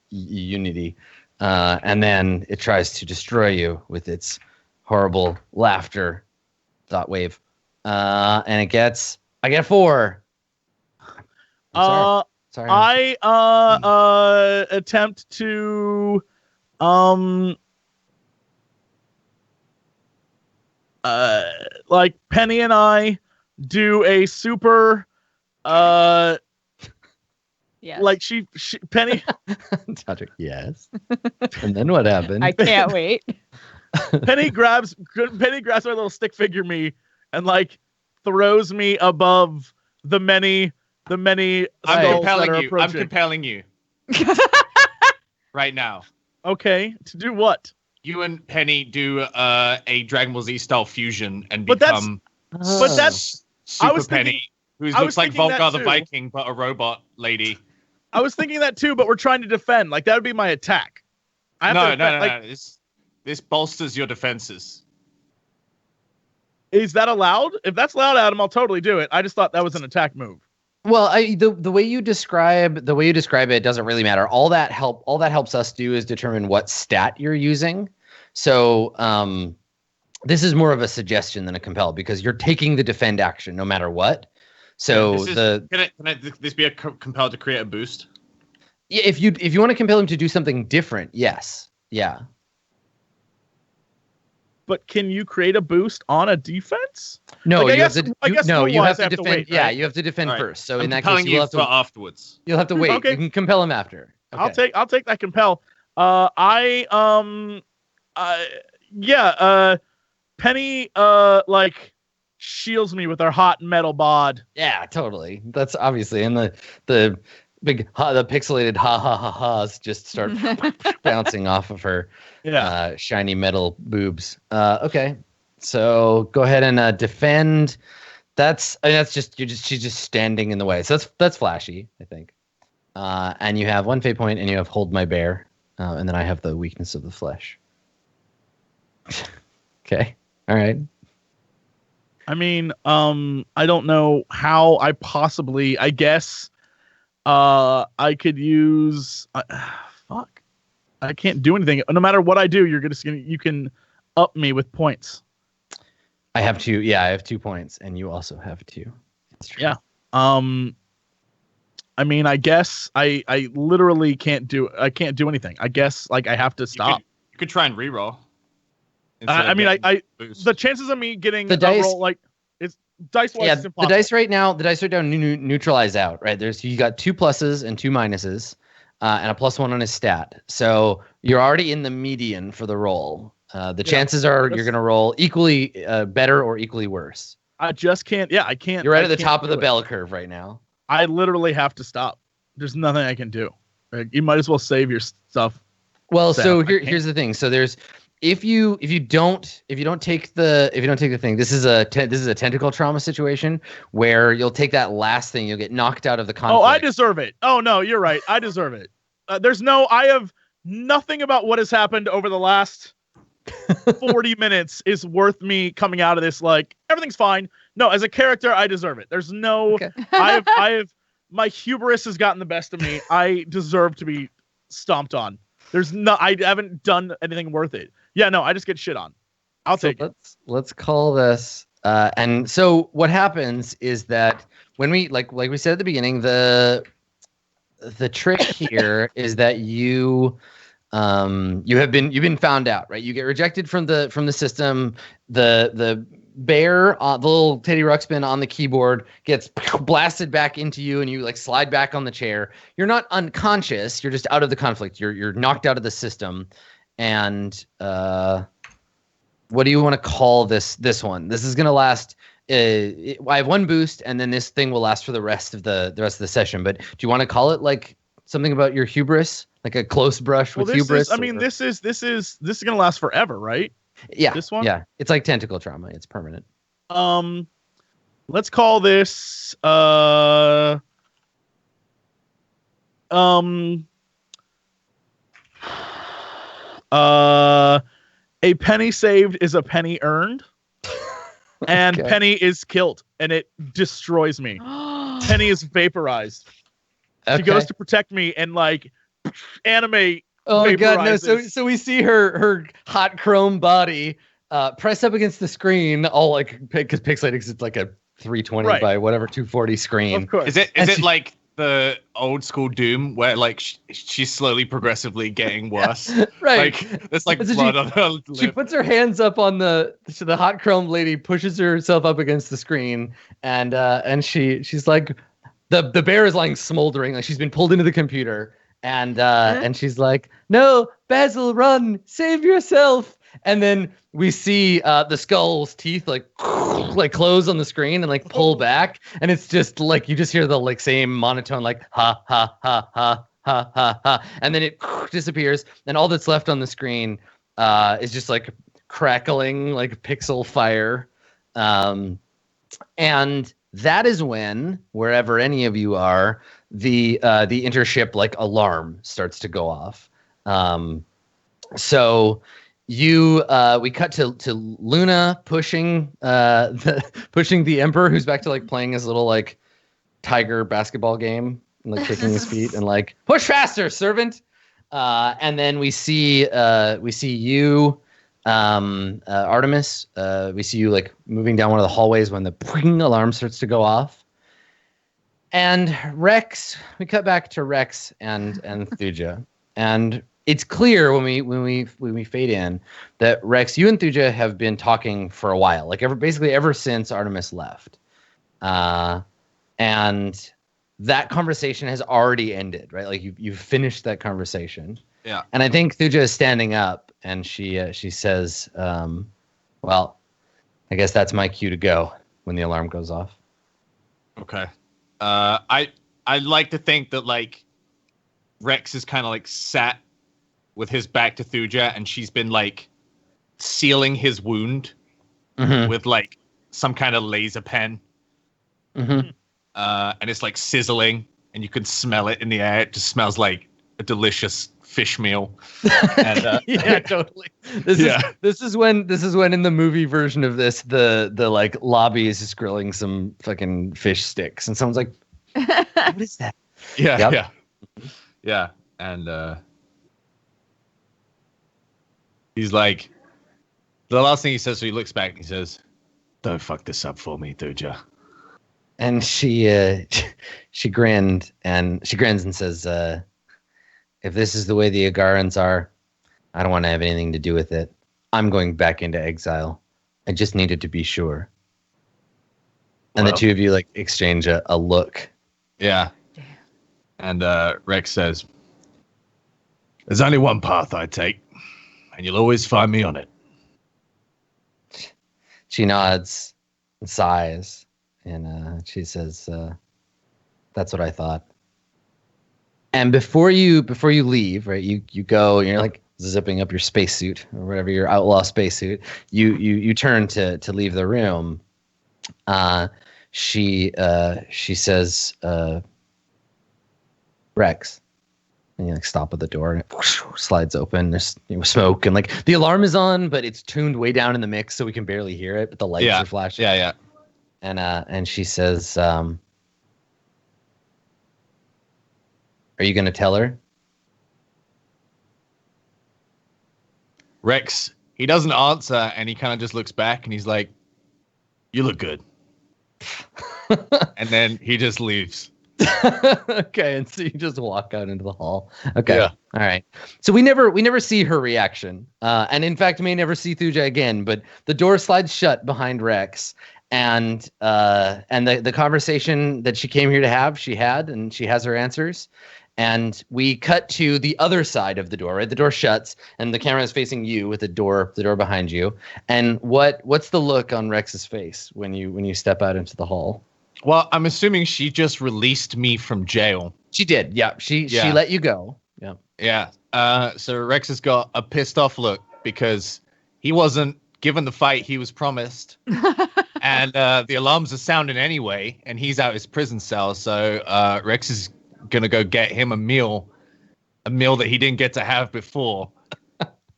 unity. And then it tries to destroy you with its horrible laughter thought wave. And I get 4. Sorry. I attempt to like Penny and I do a super Yeah. Yes. Like Penny. Todrick, yes. And then what happened? I can't wait. Penny grabs my little stick figure me and like throws me above the many skulls that are I'm approaching. compelling you. Right now. Okay, to do what? You and Penny do a Dragon Ball Z style fusion and But become that's Super Penny, who I looks was like thinking that Volgar the too. Viking, but a robot lady. I was thinking that too, but we're trying to defend. Like that would be my attack. I have to defend, like, No. This bolsters your defenses. Is that allowed? If that's allowed, Adam, I'll totally do it. I just thought that was an attack move. Well, the way you describe it doesn't really matter. All that helps us do is determine what stat you're using. So this is more of a suggestion than a compel because you're taking the defend action no matter what. So can this be a compelled to create a boost? Yeah, if you want to compel him to do something different, yes, yeah. But can you create a boost on a defense? No, like, you have to defend. Wait, yeah, right? you have to defend Right. first. So I'm in that compelling case, you'll you have to afterwards. You'll have to wait. Okay. You can compel him after. Okay. I'll take that compel. Penny like shields me with her hot metal bod. Yeah, totally. That's obviously, and the big the pixelated ha-ha-ha-has just start bouncing off of her shiny metal boobs. Okay, so go ahead and defend. She's just standing in the way. So that's flashy, I think. And you have one fate point, and you have hold my bear, and then I have the weakness of the flesh. Okay, all right. I mean, I don't know how I possibly. I guess, I could use. Fuck, I can't do anything. No matter what I do, you can up me with points. I have two. Yeah, I have 2 points, and you also have 2. That's true. Yeah. I mean, I guess I literally can't do anything. I guess like I have to stop. You could try and reroll. I mean, boost. the chances of me getting The dice, roll, like it's dice wise. Yeah, It's the impossible. dice right now neutralize out. Right, you got 2 pluses and 2 minuses, and a +1 on his stat. So you're already in the median for the roll. The chances are you're going to roll equally better or equally worse. I just can't. Yeah, I can't. You're right at the top of the bell curve right now. I literally have to stop. There's nothing I can do. Like, you might as well save your stuff. Well, Sam, so I can't. here's the thing. So there's if you don't take the thing, this is a tentacle trauma situation where you'll take that last thing, you'll get knocked out of the conflict. Oh, I deserve it. Oh no, you're right. I deserve it. I have nothing about what has happened over the last 40 minutes is worth me coming out of this like everything's fine. No, as a character, I deserve it. There's no. Okay. I have my hubris has gotten the best of me. I deserve to be stomped on. I haven't done anything worth it. Yeah, no, I just get shit on. I'll take it. Let's call this. And so what happens is that when we like we said at the beginning, the trick here is that you've been found out, right? You get rejected from the system. The bear, the little Teddy Ruxpin on the keyboard gets blasted back into you, and you like slide back on the chair. You're not unconscious. You're just out of the conflict. You're knocked out of the system. And what do you want to call this one? This is gonna last. I have 1 boost, and then this thing will last for the rest of the session. But do you want to call it like something about your hubris, like a close brush with hubris? This is gonna last forever, right? Yeah. This one? Yeah. It's like tentacle trauma. It's permanent. Let's call this a penny saved is a penny earned. And Okay. Penny is killed, and it destroys me. Penny is vaporized. She goes to protect me, and like anime. Oh my god, no! vaporizes. So we see her hot chrome body press up against the screen, all like because pixelated, it's like a 320 Right. by whatever 240 screen. Of course. Is it like the old school Doom where like she's slowly progressively getting worse? Right. Like there's like So blood on her lip. She puts her hands up on the hot chrome lady pushes herself up against the screen, and she's like, the bear is lying smoldering, like she's been pulled into the computer, and she's like, "No, Basil, run, save yourself!" And then we see the skull's teeth like close on the screen and like pull back, and it's just like you just hear the like same monotone like ha ha ha ha ha ha ha, and then it disappears, and all that's left on the screen is just like crackling like pixel fire, and that is when, wherever any of you are, the intership like alarm starts to go off. So we cut to Luna pushing the Emperor, who's back to like playing his little like tiger basketball game and like kicking his feet and like push faster, servant. And then we see you, Artemis. We see you like moving down one of the hallways when the ping alarm starts to go off. And Rex, we cut back to Rex and Fujiya, and it's clear when we fade in that Rex, you and Fujiya have been talking for a while, like basically ever since Artemis left, and that conversation has already ended, right? Like you've finished that conversation. Yeah. And I think Fujiya is standing up, and she says, "Well, I guess that's my cue to go when the alarm goes off." Okay. I like to think that like Rex is kind of like sat with his back to Fujiya, and she's been like sealing his wound with like some kind of laser pen. And it's like sizzling, and you can smell it in the air. It just smells like a delicious fish meal. And, yeah, totally. This is when in the movie version of this, the like lobby is just grilling some fucking fish sticks, and someone's like, "What is that?" Yeah. And he's like, the last thing he says, so he looks back and he says, "Don't fuck this up for me, Fujiya." And she grins and says, "If this is the way the Agarans are, I don't want to have anything to do with it. I'm going back into exile. I just needed to be sure." And the two of you like exchange a look. Yeah. And Rex says, "There's only one path I take, and you'll always find me on it." She nods and sighs, and she says, "That's what I thought." And before you leave, right? You go, and you're like zipping up your spacesuit or whatever, your outlaw spacesuit. You turn to leave the room. She says, "Rex," and you like stop at the door, and it slides open. There's smoke, and like the alarm is on, but it's tuned way down in the mix, so we can barely hear it. But the lights are flashing. Yeah. And she says, "Are you gonna tell her?" Rex, he doesn't answer, and he kind of just looks back, and he's like, "You look good." And then he just leaves. Okay, and so you just walk out into the hall. Okay, yeah. All right. So we never see her reaction, and in fact, may never see Fujiya again. But the door slides shut behind Rex, and the conversation that she came here to have, she had, and she has her answers. And we cut to the other side of the door, right? The door shuts, and the camera is facing you with the door behind you. And what's the look on Rex's face when you step out into the hall? Well, I'm assuming she just released me from jail. She did, yeah. She let you go. Yeah. Yeah. So Rex has got a pissed off look because he wasn't given the fight he was promised. And the alarms are sounding anyway, and he's out his prison cell. So Rex is gonna go get him a meal that he didn't get to have before.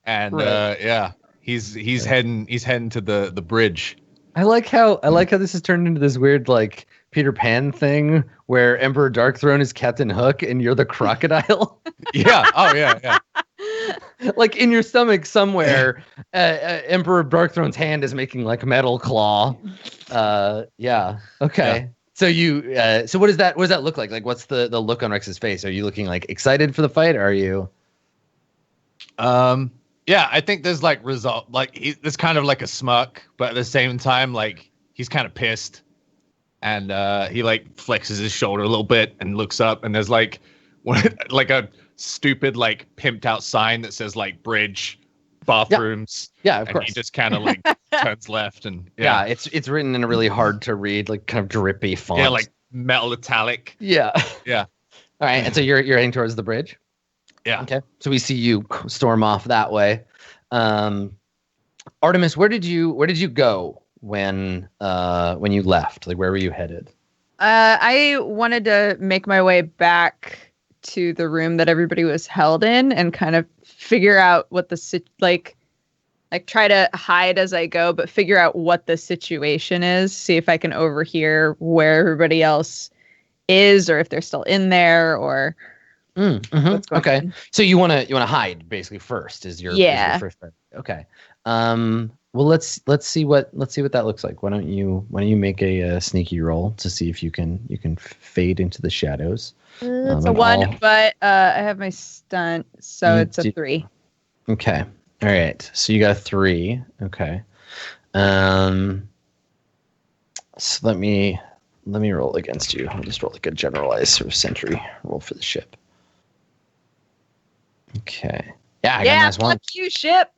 And right. He's heading to the bridge. I like how this has turned into this weird like Peter Pan thing where Emperor Darkthrone is Captain Hook and you're the crocodile. Yeah. Oh yeah. Like in your stomach somewhere, Emperor Darkthrone's hand is making like metal claw. Yeah. Okay. Yeah. So so what does that look like? Like what's the look on Rex's face? Are you looking like excited for the fight? Or are you? Yeah, I think there's like there's kind of like a smirk, but at the same time, like he's kind of pissed. and he like flexes his shoulder a little bit and looks up, and there's like like a stupid like pimped out sign that says like bridge, bathrooms. Yeah, of and course. he just kind of like turns left and Yeah, it's written in a really hard to read, like kind of drippy font. yeah, like metal italic. Yeah. Yeah. All right, and so you're heading towards the bridge. Yeah. Okay. So we see you storm off that way. Artemis, where did you go when you left? Like, where were you headed? I wanted to make my way back to the room that everybody was held in and kind of figure out what the like try to hide as I go, but figure out what the situation is. See if I can overhear where everybody else is, or if they're still in there, or what's going okay. on. So you want to hide basically first is your first step. Okay. Well, let's see what that looks like. Why don't you make a sneaky roll to see if you can fade into the shadows. It's a 1, but I have my stunt, so it's a 3. Okay. All right. So you got a 3. Okay. So let me roll against you. I'll just roll like a generalized sort of sentry roll for the ship. Okay. Yeah, I got a nice one. Fuck you, ship.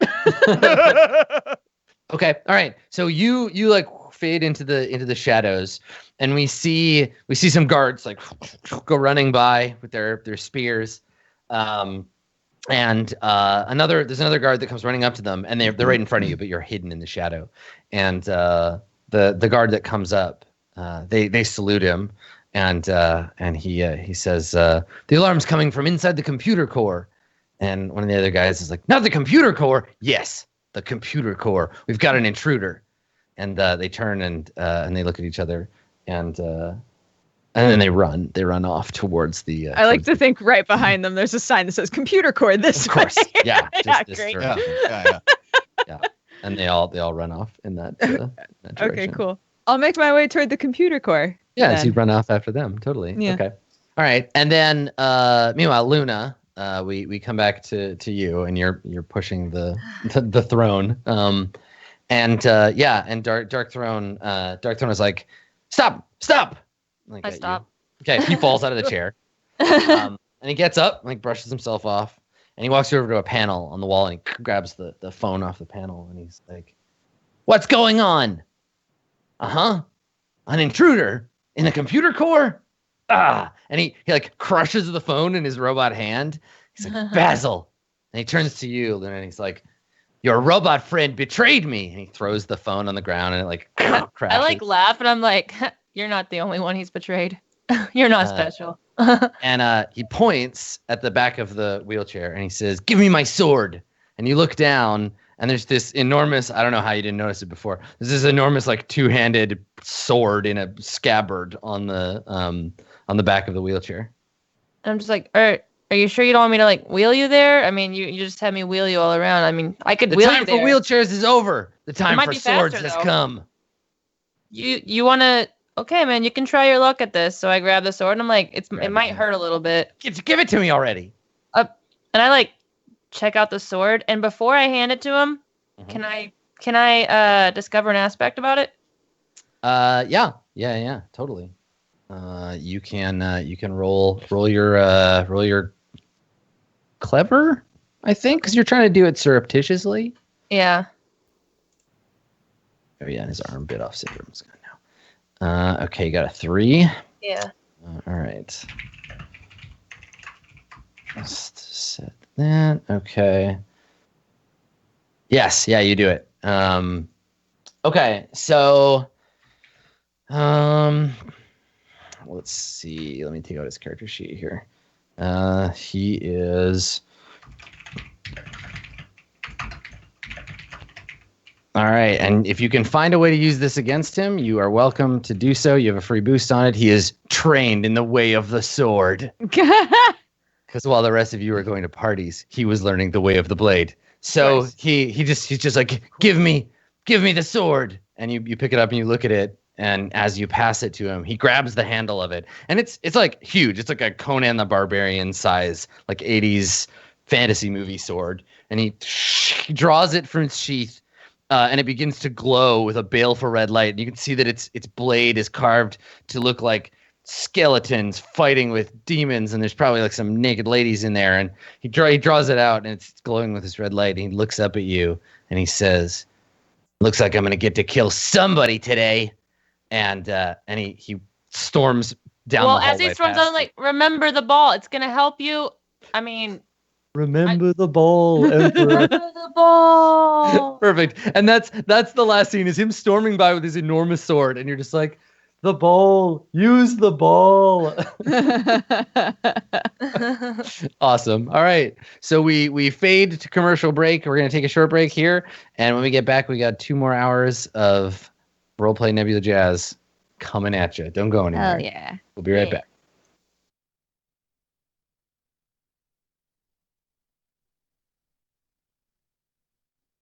Okay. All right. So you like fade into the shadows, and we see some guards like go running by with their spears. And there's another guard that comes running up to them, and they're right in front of you, but you're hidden in the shadow. And the guard that comes up, they salute him, and he says, "The alarm's coming from inside the computer core." And one of the other guys is like, "Not the computer core." "Yes, the computer core. We've got an intruder." And they turn and they look at each other, and then they run off towards the. I like to think right behind them there's a sign that says "computer core" this Of course, way. yeah, Great. Yeah. And they all run off in that direction. Okay, cool. I'll make my way toward the computer core. Yeah, so you run off after them. Totally. Yeah. Okay. All right, and then meanwhile, Luna, we come back to you, and you're pushing the throne. And Darkthrone is like, stop. Like, I stop. Okay, he falls out of the chair. And he gets up, like brushes himself off, and he walks over to a panel on the wall, and he grabs the phone off the panel, and he's like, "What's going on?" "An intruder in the computer core?" And he like crushes the phone in his robot hand. He's like, "Basil." And he turns to you, and he's like, "Your robot friend betrayed me." And he throws the phone on the ground, and it like crashes. I like laugh, and I'm like, "You're not the only one he's betrayed. You're not special." And he points at the back of the wheelchair, and he says, "Give me my sword." And you look down, and there's this enormous, I don't know how you didn't notice it before, there's this enormous like two-handed sword in a scabbard on the back of the wheelchair. And I'm just like, are you sure you don't want me to like wheel you there? I mean, you just had me wheel you all around. I mean, I could wheel you there. The time for wheelchairs is over. The time for swords faster, has though. come. You want to? Okay, man, you can try your luck at this. So I grab the sword, and I'm like, it might hurt a little bit. Give it to me already. And I like check out the sword, and before I hand it to him, can I discover an aspect about it? Yeah, totally. You can roll your clever, I think, because you're trying to do it surreptitiously. Yeah. Oh yeah, his arm bit off syndrome is gone now. Okay, you got a 3. Yeah. All right. Just set that. Okay. Yes, yeah, you do it. Okay, so let's see. Let me take out his character sheet here. He is. All right, and if you can find a way to use this against him, you are welcome to do so. You have a free boost on it. He is trained in the way of the sword. Because while the rest of you are going to parties, he was learning the way of the blade. So nice. he's just like, give me the sword. And you pick it up and you look at it. And as you pass it to him, he grabs the handle of it. And it's like huge. It's like a Conan the Barbarian size, like 80s fantasy movie sword. And he draws it from its sheath. and it begins to glow with a baleful red light. And you can see that its blade is carved to look like skeletons fighting with demons, and there's probably like some naked ladies in there. And he draws it out, and it's glowing with this red light. And he looks up at you, and he says, "Looks like I'm gonna get to kill somebody today." And he storms down. Well, the as he hallway storms past down, like, remember the ball. It's gonna help you. I mean, remember the ball, Emperor. remember the ball. Perfect. And that's the last scene, is him storming by with his enormous sword, and you're just like, the ball, use the ball. Awesome. All right. So we fade to commercial break. We're going to take a short break here. And when we get back, we got 2 more hours of RollPlay Nebula Jazz coming at you. Don't go anywhere. Hell yeah. We'll be right back.